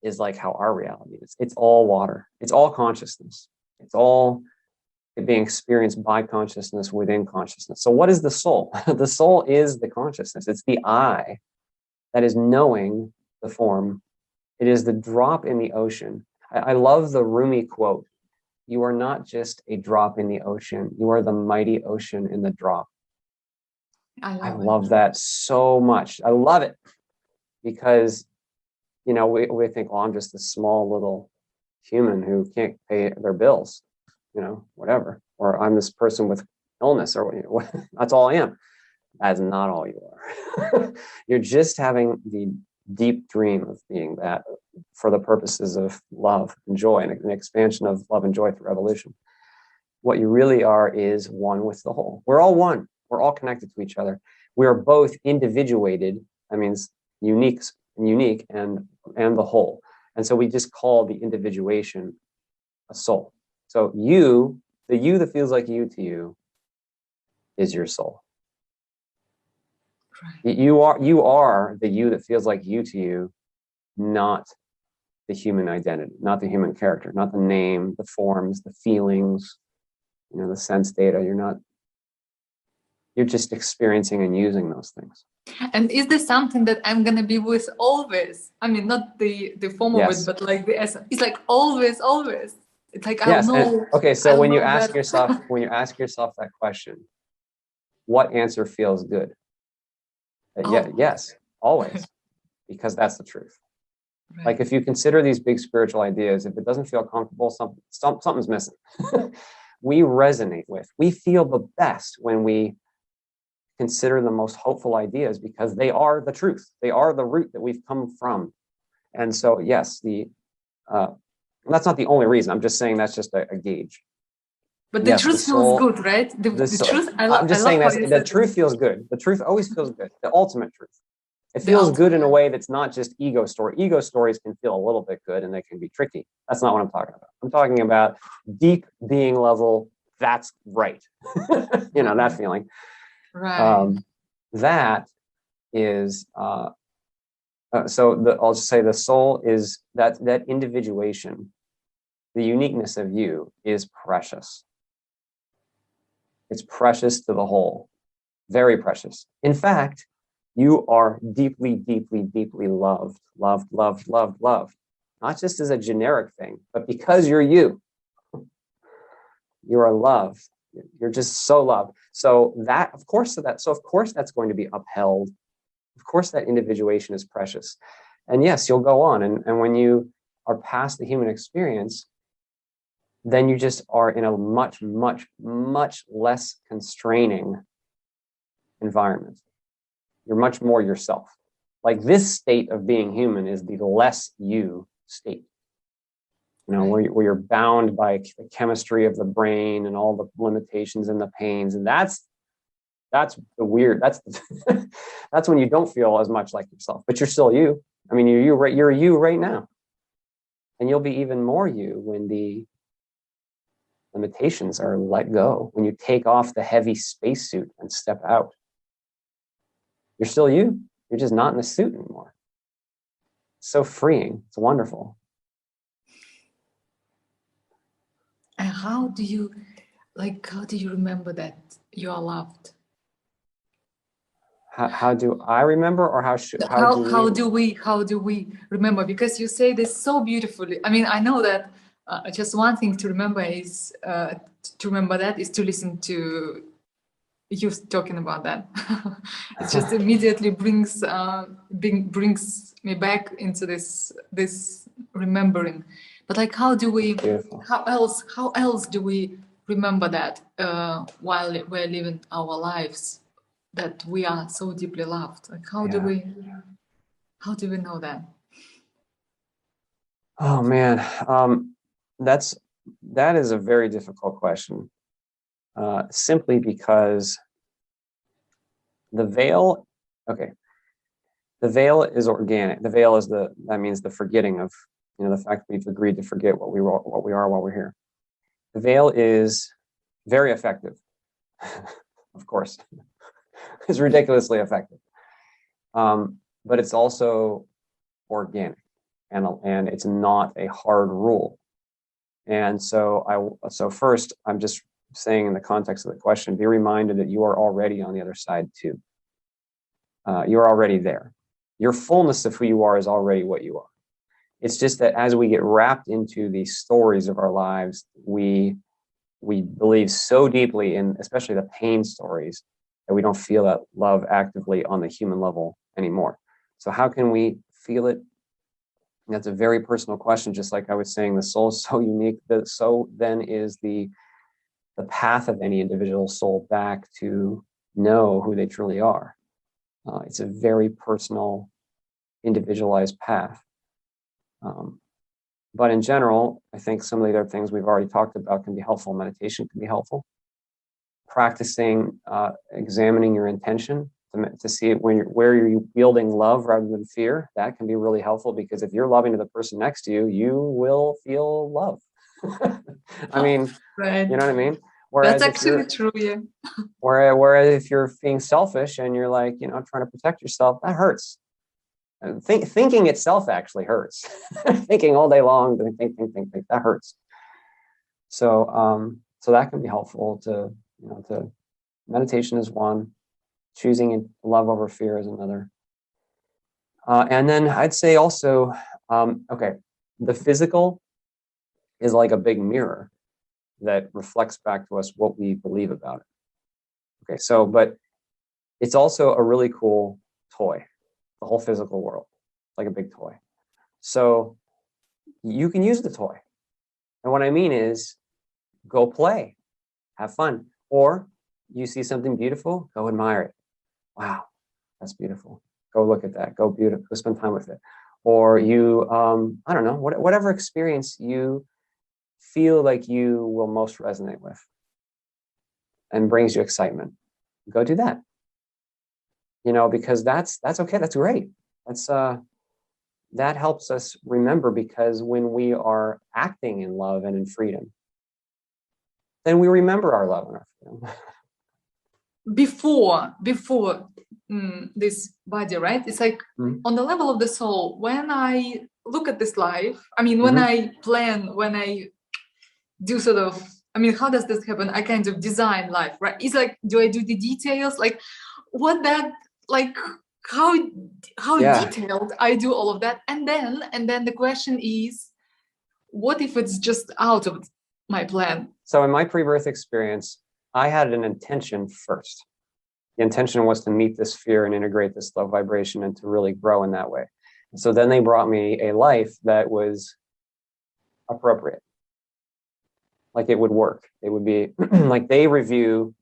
is like how our reality is. It's all water. It's all consciousness. It's all being experienced by consciousness within consciousness. So what is the soul? The soul is the consciousness. It's the I that is knowing the form. It is the drop in the ocean. I love the Rumi quote. You are not just a drop in the ocean. You are the mighty ocean in the drop. I love that so much. I love it because, you know, we think, well, I'm just a small little human who can't pay their bills, you know, whatever. Or I'm this person with illness, or you know, that's all I am. That's not all you are. You're just having the deep dream of being that for the purposes of love and joy and an expansion of love and joy through evolution. What you really are is one with the whole. We're all one. We're all connected to each other. We are both individuated. That means unique and the whole. And so we just call the individuation a soul. So you, the you that feels like you to you, is your soul. Right. You are the you that feels like you to you, not the human identity, not the human character, not the name, the forms, the feelings, you know, the sense data. You're just experiencing and using those things. And is this something that I'm gonna be with always? I mean, not the form of it, but like the essence. It's like always. It's like I'll know. Okay, so when you ask yourself that question, what answer feels good? Yes, always, because that's the truth. Right. Like if you consider these big spiritual ideas, if it doesn't feel comfortable, something's missing. We resonate with. We feel the best when we consider the most hopeful ideas because they are the truth. They are the root that we've come from. And so, yes, that's not the only reason. I'm just saying that's just a gauge. But the truth feels good, right? The truth, I'm just saying that the truth feels good. The truth always feels good. The ultimate truth. It feels good in a way that's not just ego story. Ego stories can feel a little bit good and they can be tricky. That's not what I'm talking about. I'm talking about deep being level. That's right. You know, that feeling. Right. That is, I'll just say the soul is that individuation, the uniqueness of you is precious. It's precious to the whole, very precious. In fact, you are deeply, deeply, deeply loved. Not just as a generic thing, but because you're you. You are loved. You're just so loved. So of course that's going to be upheld. Of course that individuation is precious. And yes, you'll go on. And when you are past the human experience, then you just are in a much, much, much less constraining environment. You're much more yourself. Like this state of being human is the less you state. You know, where you're bound by the chemistry of the brain and all the limitations and the pains. And that's the weird, that's when you don't feel as much like yourself, but you're still you. I mean, you're you right now. And you'll be even more you when the limitations are let go, when you take off the heavy spacesuit and step out. You're still you. You're just not in the suit anymore. It's so freeing. It's wonderful. And how do you remember that you are loved? How do I remember, or how do we remember? How do we remember? Because you say this so beautifully. I mean, I know that Just one thing to remember is to listen to you talking about that. It just immediately brings me back into this remembering. But like, Beautiful. how else do we remember that while we're living our lives, that we are so deeply loved? Like, how do we know that? Oh man, that is a very difficult question. Simply because the veil, okay, the veil is organic. The veil is that means the forgetting of, the fact that we've agreed to forget what we are while we're here. The veil is very effective, of course. It's ridiculously effective, but it's also organic, and it's not a hard rule. And so first, I'm just saying, in the context of the question, be reminded that you are already on the other side too. You're already there. Your fullness of who you are is already what you are. It's just that as we get wrapped into the stories of our lives, we believe so deeply in, especially the pain stories, that we don't feel that love actively on the human level anymore. So how can we feel it? And that's a very personal question. Just like I was saying, the soul is so unique. So then is the path of any individual soul back to know who they truly are. It's a very personal, individualized path. But in general, I think some of the other things we've already talked about can be helpful. Meditation can be helpful. Practicing, examining your intention to see it where you're wielding love rather than fear. That can be really helpful, because if you're loving to the person next to you, you will feel love. I mean, right. You know what I mean? Whereas that's actually true, yeah. Whereas if you're being selfish and you're like, trying to protect yourself, that hurts. And thinking itself actually hurts. Thinking all day long, think, that hurts. So that can be helpful to meditation is one, choosing love over fear is another. And then I'd say also, the physical is like a big mirror that reflects back to us what we believe about it. Okay, but it's also a really cool toy, the whole physical world, like a big toy. So you can use the toy. And what I mean is, go play, have fun. Or you see something beautiful, go admire it. Wow, that's beautiful. Go look at that. Go spend time with it. Or you, I don't know, whatever experience you feel like you will most resonate with and brings you excitement, go do that. Because that's okay. That's great. That helps us remember, because when we are acting in love and in freedom, then we remember our love and our freedom. Before this body, right? It's like on the level of the soul, when I look at this life, when I plan, when I do sort of, how does this happen? I kind of design life, right? It's like, do I do the details? Like what that, like how detailed I do all of that. And then the question is, what if it's just out of my plan? So in my pre-birth experience, I had an intention first. The intention was to meet this fear and integrate this love vibration and to really grow in that way. And so then they brought me a life that was appropriate. Like it would work. It would be like they review,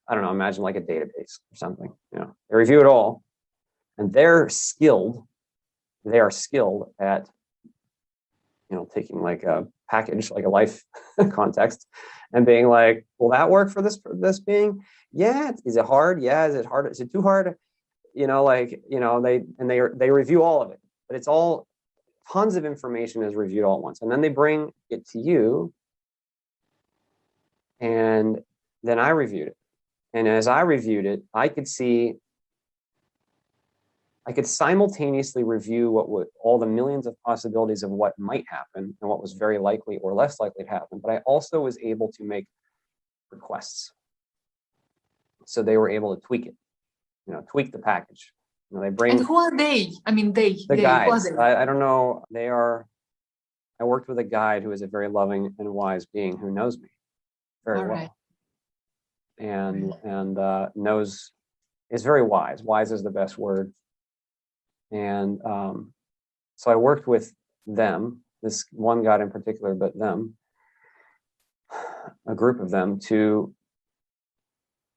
I don't know, imagine like a database or something. They review it all, and they are skilled at, taking like a package, like a life context, and being like, will that work for this being? Yeah. Is it hard? Yeah. Is it hard? Is it too hard? They review all of it, but it's all, tons of information is reviewed all at once. And then they bring it to you. And then I reviewed it. And as I reviewed it, I could simultaneously review all the millions of possibilities of what might happen and what was very likely or less likely to happen. But I also was able to make requests. So they were able to tweak it, tweak the package. They bring. And who are they? The guides. I don't know. They are. I worked with a guide who is a very loving and wise being who knows me very All well, right. and knows, is very wise. Wise is the best word. And so I worked with them, this one guide in particular, but them, a group of them, to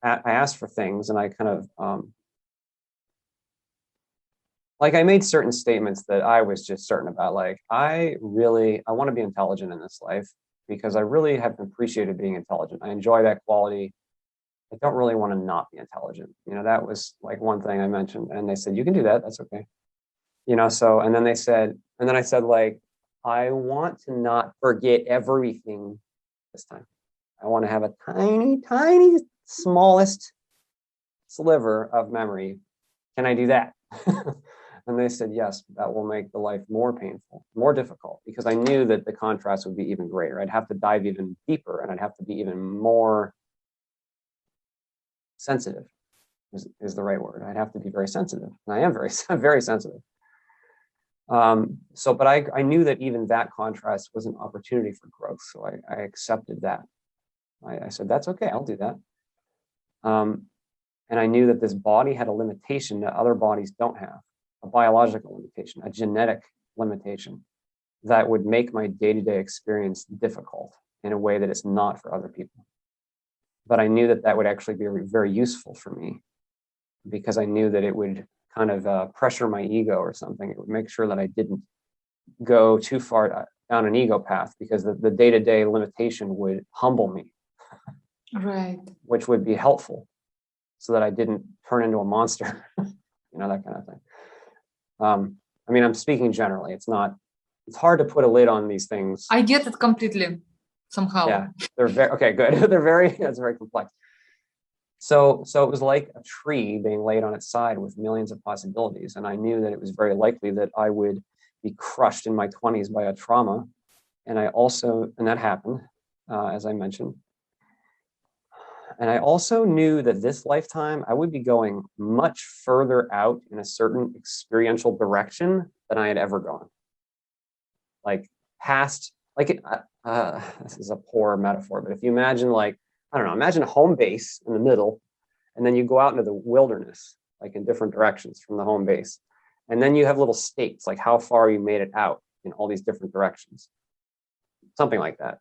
I asked for things, and I kind of like I made certain statements that I was just certain about. Like, I want to be intelligent in this life because I really have appreciated being intelligent. I enjoy that quality. I don't really want to not be intelligent. You know, that was like one thing I mentioned, and they said, you can do that. That's okay. You know, so, and then they said, and then I said, like, I want to not forget everything this time. I want to have a tiny, tiny, smallest sliver of memory. Can I do that? And they said, yes, that will make the life more painful, more difficult, because I knew that the contrast would be even greater. I'd have to dive even deeper, and I'd have to be even more sensitive, is the right word. I'd have to be very sensitive. And I am very, very sensitive. But I knew that even that contrast was an opportunity for growth. So I accepted that. I said, that's okay, I'll do that. And I knew that this body had a limitation that other bodies don't have, a biological limitation, a genetic limitation that would make my day-to-day experience difficult in a way that it's not for other people. But I knew that that would actually be very useful for me, because I knew that it would kind of pressure my ego or something. It would make sure that I didn't go too far down an ego path, because the day-to-day limitation would humble me, Right. which would be helpful, so that I didn't turn into a monster, you know, that kind of thing. I mean, I'm speaking generally. It's hard to put a lid on these things. I get it completely somehow. Yeah, they're very, okay, good. That's very complex. So it was like a tree being laid on its side with millions of possibilities. And I knew that it was very likely that I would be crushed in my 20s by a trauma. And that happened, as I mentioned. And I also knew that this lifetime, I would be going much further out in a certain experiential direction than I had ever gone. Like past, this is a poor metaphor, but if you imagine, like, I don't know, imagine a home base in the middle, and then you go out into the wilderness, like in different directions from the home base. And then you have little states, like how far you made it out in all these different directions. Something like that.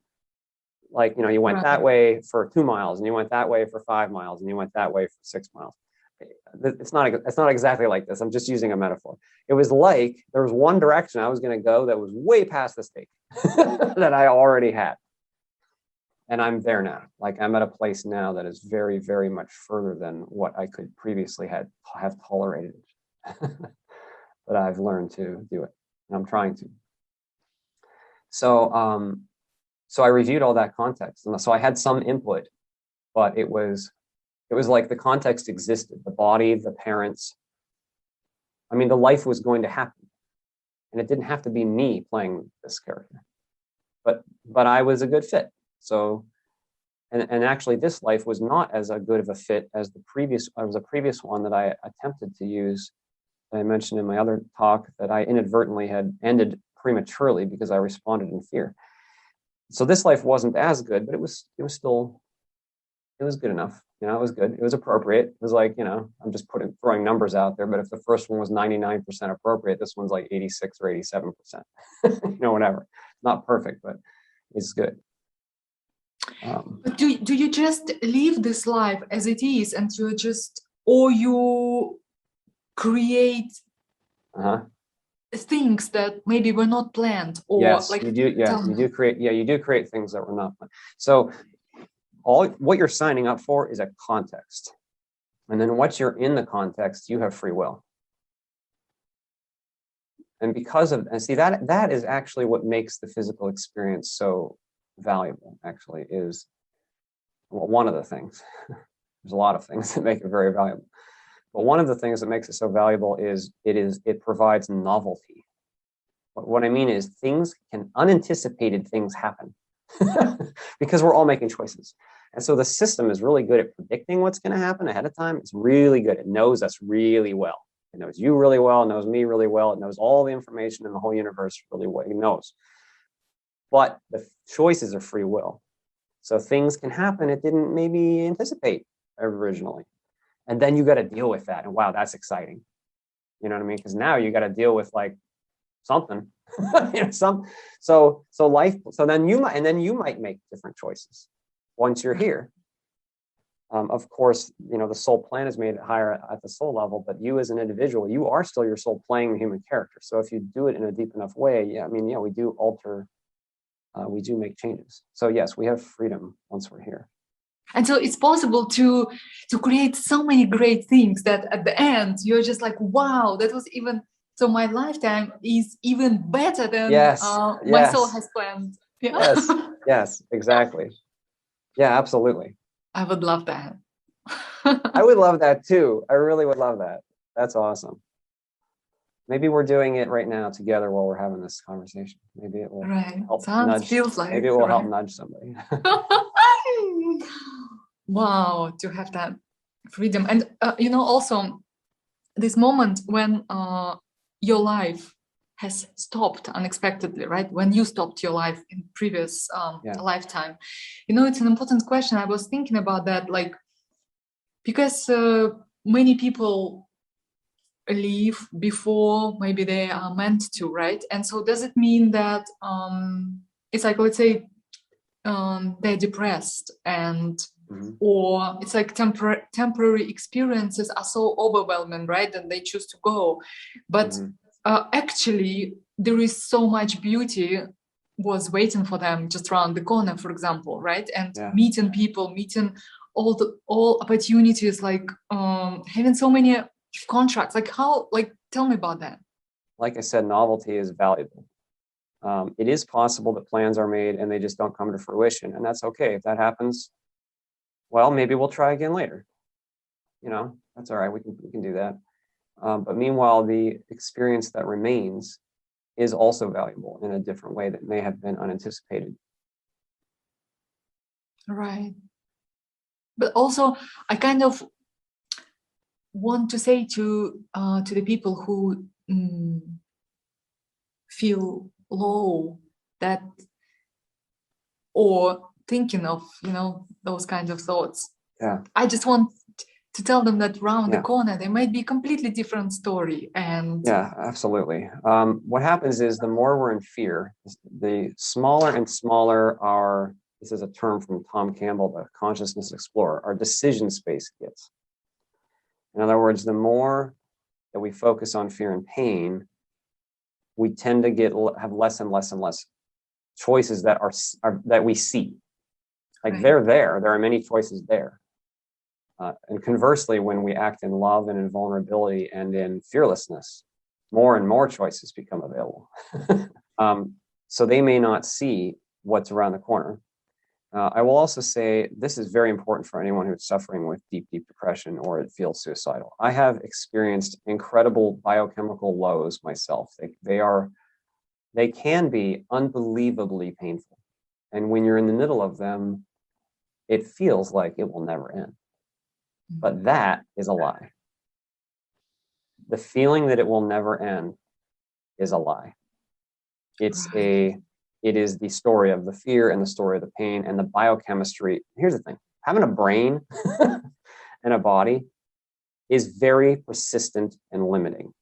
Like, you know, you went that way for 2 miles, and you went that way for 5 miles, and you went that way for 6 miles. It's not exactly like this. I'm just using a metaphor. It was like there was one direction I was going to go that was way past the state that I already had. And I'm there now. Like, I'm at a place now that is very, very much further than what I could previously have tolerated. But I've learned to do it, and I'm trying to. So I reviewed all that context, and so I had some input, but it was like the context existed, the body, the parents. I mean, the life was going to happen, and it didn't have to be me playing this character, but I was a good fit. So, and actually, this life was not as a good of a fit as the previous. It was a previous one that I attempted to use. That I mentioned in my other talk that I inadvertently had ended prematurely because I responded in fear. So this life wasn't as good, but it was good enough. You know, it was good. It was appropriate. It was like, you know, I'm just throwing numbers out there, but if the first one was 99% appropriate, this one's like 86 or 87%, you know, whatever. Not perfect, but it's good. But do you just live this life as it is, and or you create things that maybe were not planned, or yes, like you do. Yeah, you do create things that were not planned. So what you're signing up for is a context, and then once you're in the context, you have free will. And see, that is actually what makes the physical experience so valuable. Actually, is one of the things. There's a lot of things that make it very valuable. But one of the things that makes it so valuable is it provides novelty. What I mean is unanticipated things happen because we're all making choices. And so the system is really good at predicting what's going to happen ahead of time. It's really good. It knows us really well. It knows you really well. It knows me really well. It knows all the information in the whole universe really well. It knows. but the choices are free will. So things can happen it didn't maybe anticipate originally. And then you got to deal with that. And wow, that's exciting. You know what I mean? Because now you got to deal with like something, so life. So then you might make different choices once you're here. Of course, the soul plan is made higher at the soul level, but you as an individual, you are still your soul playing the human character. So if you do it in a deep enough way, we do alter, we do make changes. So yes, we have freedom once we're here. And so it's possible to create so many great things that at the end you're just like, wow, that was even, so my lifetime is even better than my soul has planned. Yeah. Yes, exactly. Yeah, absolutely. I would love that. I would love that too. I really would love that. That's awesome. Maybe we're doing it right now together while we're having this conversation. Maybe it will help nudge. Feels like, maybe it will help nudge somebody. Wow, to have that freedom. And also this moment when your life has stopped unexpectedly, right? When you stopped your life in previous lifetime. It's an important question. I was thinking about that, like, because many people leave before maybe they are meant to, right? And so does it mean that it's like, let's say, they're depressed and or it's like temporary experiences are so overwhelming, right? And they choose to go. But actually, there is so much beauty was waiting for them just around the corner, for example, right? And meeting people, meeting all opportunities, like having so many contracts. Like how, like, tell me about that. Like I said, novelty is valuable. It is possible that plans are made and they just don't come to fruition, and that's okay. If that happens, well, maybe we'll try again later. That's all right. We can do that. But meanwhile, the experience that remains is also valuable in a different way that may have been unanticipated. Right. But also, I kind of want to say to the people who feel low, that, or thinking of those kinds of thoughts. I just want to tell them that around the corner there might be a completely different story. And absolutely. What happens is the more we're in fear, the smaller and smaller our, this is a term from Tom Campbell, the consciousness explorer, our decision space gets. In other words, the more that we focus on fear and pain, we tend to have less and less and less choices that are that we see. Like they're there. There are many choices there. And conversely, when we act in love and in vulnerability and in fearlessness, more and more choices become available. So they may not see what's around the corner. I will also say this is very important for anyone who's suffering with deep, deep depression or it feels suicidal. I have experienced incredible biochemical lows myself. They can be unbelievably painful. And when you're in the middle of them, it feels like it will never end. But that is a lie. The feeling that it will never end is a lie. It is the story of the fear and the story of the pain and the biochemistry. Here's the thing, having a brain and a body is very persistent and limiting.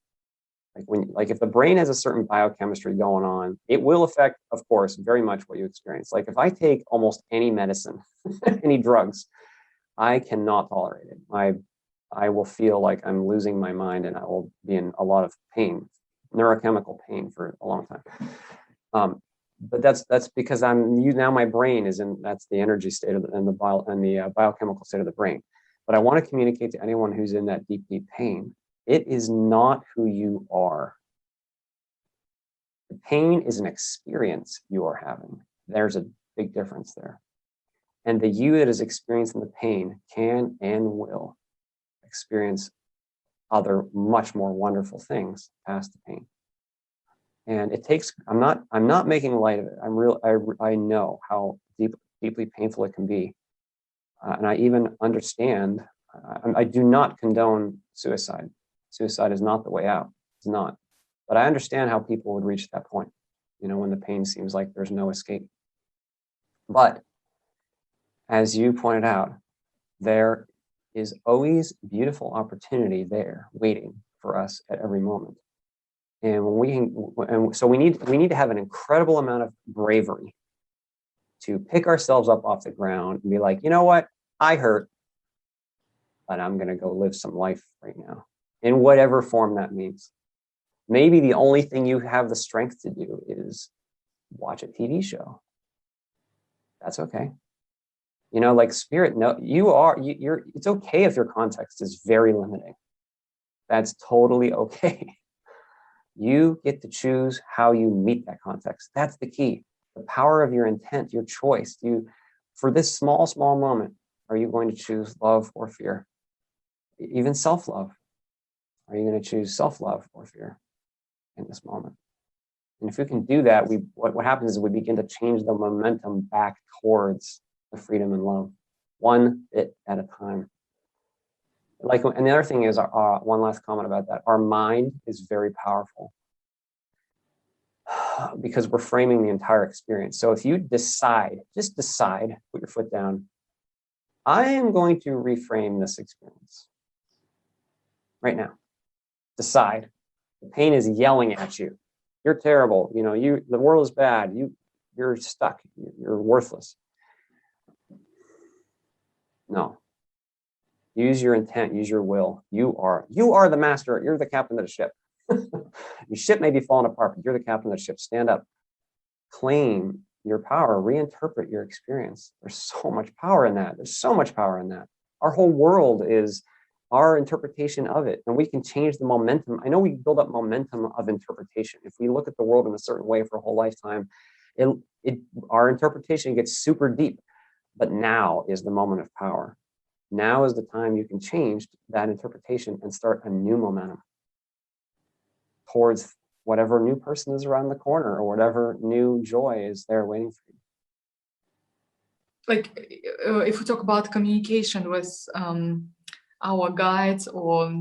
Like if the brain has a certain biochemistry going on, it will affect, of course, very much what you experience. Like if I take almost any medicine, any drugs, I cannot tolerate it. I will feel like I'm losing my mind and I will be in a lot of pain, neurochemical pain for a long time. But that's because now my brain is in, that's the energy state of the biochemical state of the brain. But I want to communicate to anyone who's in that deep, deep pain, it is not who you are. The pain is an experience you are having. There's a big difference there. And the you that is experiencing the pain can and will experience other much more wonderful things past the pain. And it takes, I'm not making light of it. I know how deeply painful it can be. And I even understand, I do not condone suicide. Suicide is not the way out. It's not. But I understand how people would reach that point. you know, when the pain seems like there's no escape. But as you pointed out, there is always beautiful opportunity there waiting for us at every moment. And when we can, and so we need to have an incredible amount of bravery to pick ourselves up off the ground and be like, you know what, I hurt, but I'm going to go live some life right now, in whatever form that means. Maybe the only thing you have the strength to do is watch a TV show. That's okay. You know, like spirit, no, you're, it's okay if your context is very limiting. That's totally okay. You get to choose how you meet that context. That's the key. The power of your intent, your choice. For this small moment, are you going to choose love or fear? Even self-love. Are you going to choose self-love or fear in this moment? And if we can do that, what happens is we begin to change the momentum back towards the freedom and love, one bit at a time. Like, and the other thing is, one last comment about that. Our mind is very powerful because we're framing the entire experience. So if you just decide, put your foot down, I am going to reframe this experience right now. Decide. The pain is yelling at you. You're terrible. You know, the world is bad. You're stuck. You're worthless. No. Use your intent, use your will. You are the master. You're the captain of the ship. Your ship may be falling apart, but you're the captain of the ship. Stand up. Claim your power. Reinterpret your experience. There's so much power in that. There's so much power in that. Our whole world is our interpretation of it, and we can change the momentum. I know we build up momentum of interpretation. If we look at the world in a certain way for a whole lifetime, our interpretation gets super deep. But now is the moment of power. Now is the time you can change that interpretation and start a new momentum towards whatever new person is around the corner or whatever new joy is there waiting for you. Like, if we talk about communication with our guides or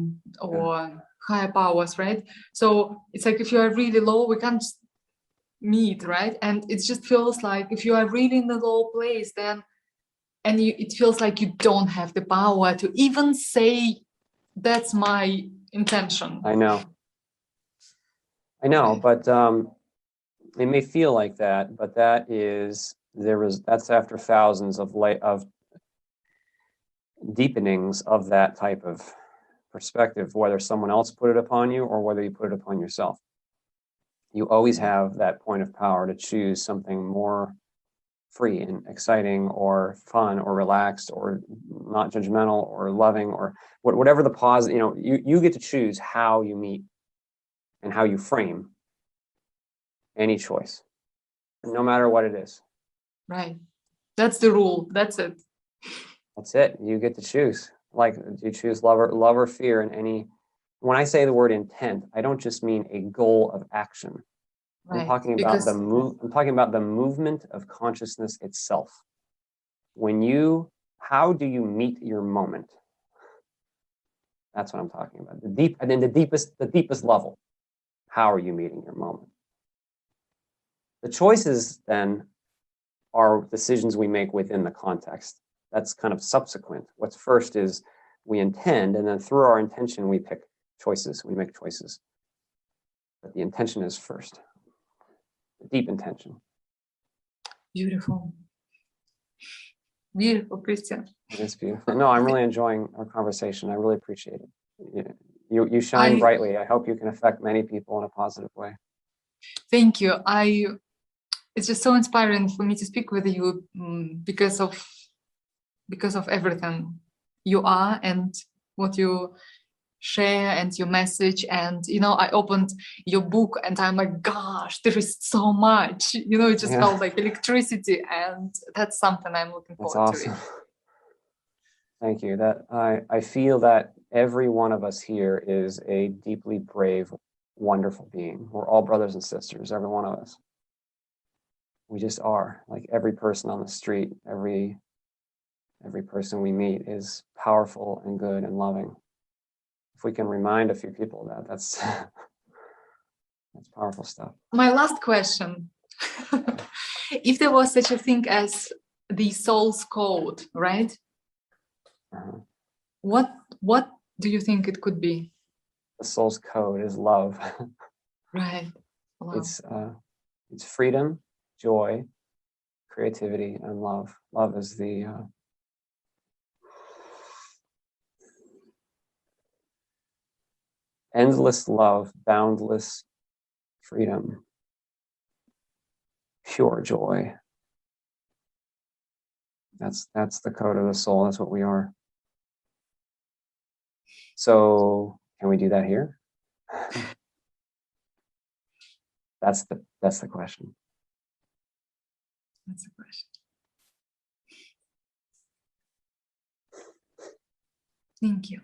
higher powers, right? So it's like if you are really low, we can't meet, right? And it just feels like if you are really in the low place, then it feels like you don't have the power to even say, that's my intention. I know, but it may feel like that, but that's after thousands of deepenings of that type of perspective, whether someone else put it upon you or whether you put it upon yourself. You always have that point of power to choose something more free and exciting or fun or relaxed or not judgmental or loving or whatever the pause, you know, you get to choose how you meet and how you frame any choice, no matter what it is. Right. That's the rule. That's it. That's it. You get to choose. Like, do you choose love or fear in any, when I say the word intent, I don't just mean a goal of action. Right. I'm talking about the movement of consciousness itself. How do you meet your moment? That's what I'm talking about. The deepest level. How are you meeting your moment? The choices then are decisions we make within the context. That's kind of subsequent. What's first is we intend, and then through our intention, we pick choices, we make choices. But the intention is first. Deep intention. Beautiful. Beautiful, Christian. It is beautiful. No, I'm really enjoying our conversation. I really appreciate it. You shine brightly. I hope you can affect many people in a positive way. Thank you. It's just so inspiring for me to speak with you because of everything you are and what you share and your message. And you know, I opened your book and I'm like, gosh, there is so much, you know, it just felt like electricity, and that's something I'm looking forward to. Thank you. I feel that every one of us here is a deeply brave, wonderful being. We're all brothers and sisters, every one of us. We just are. Like every person on the street, every person we meet is powerful and good and loving. If we can remind a few people of that, That's powerful stuff. My last question. If there was such a thing as the soul's code, right? Uh-huh. What do you think it could be? The soul's code is love. Right. Wow. It's freedom, joy, creativity, and love. Love is the endless love, boundless freedom, pure joy. That's the code of the soul. That's what we are. So can we do that here? That's the question. That's the question. Thank you.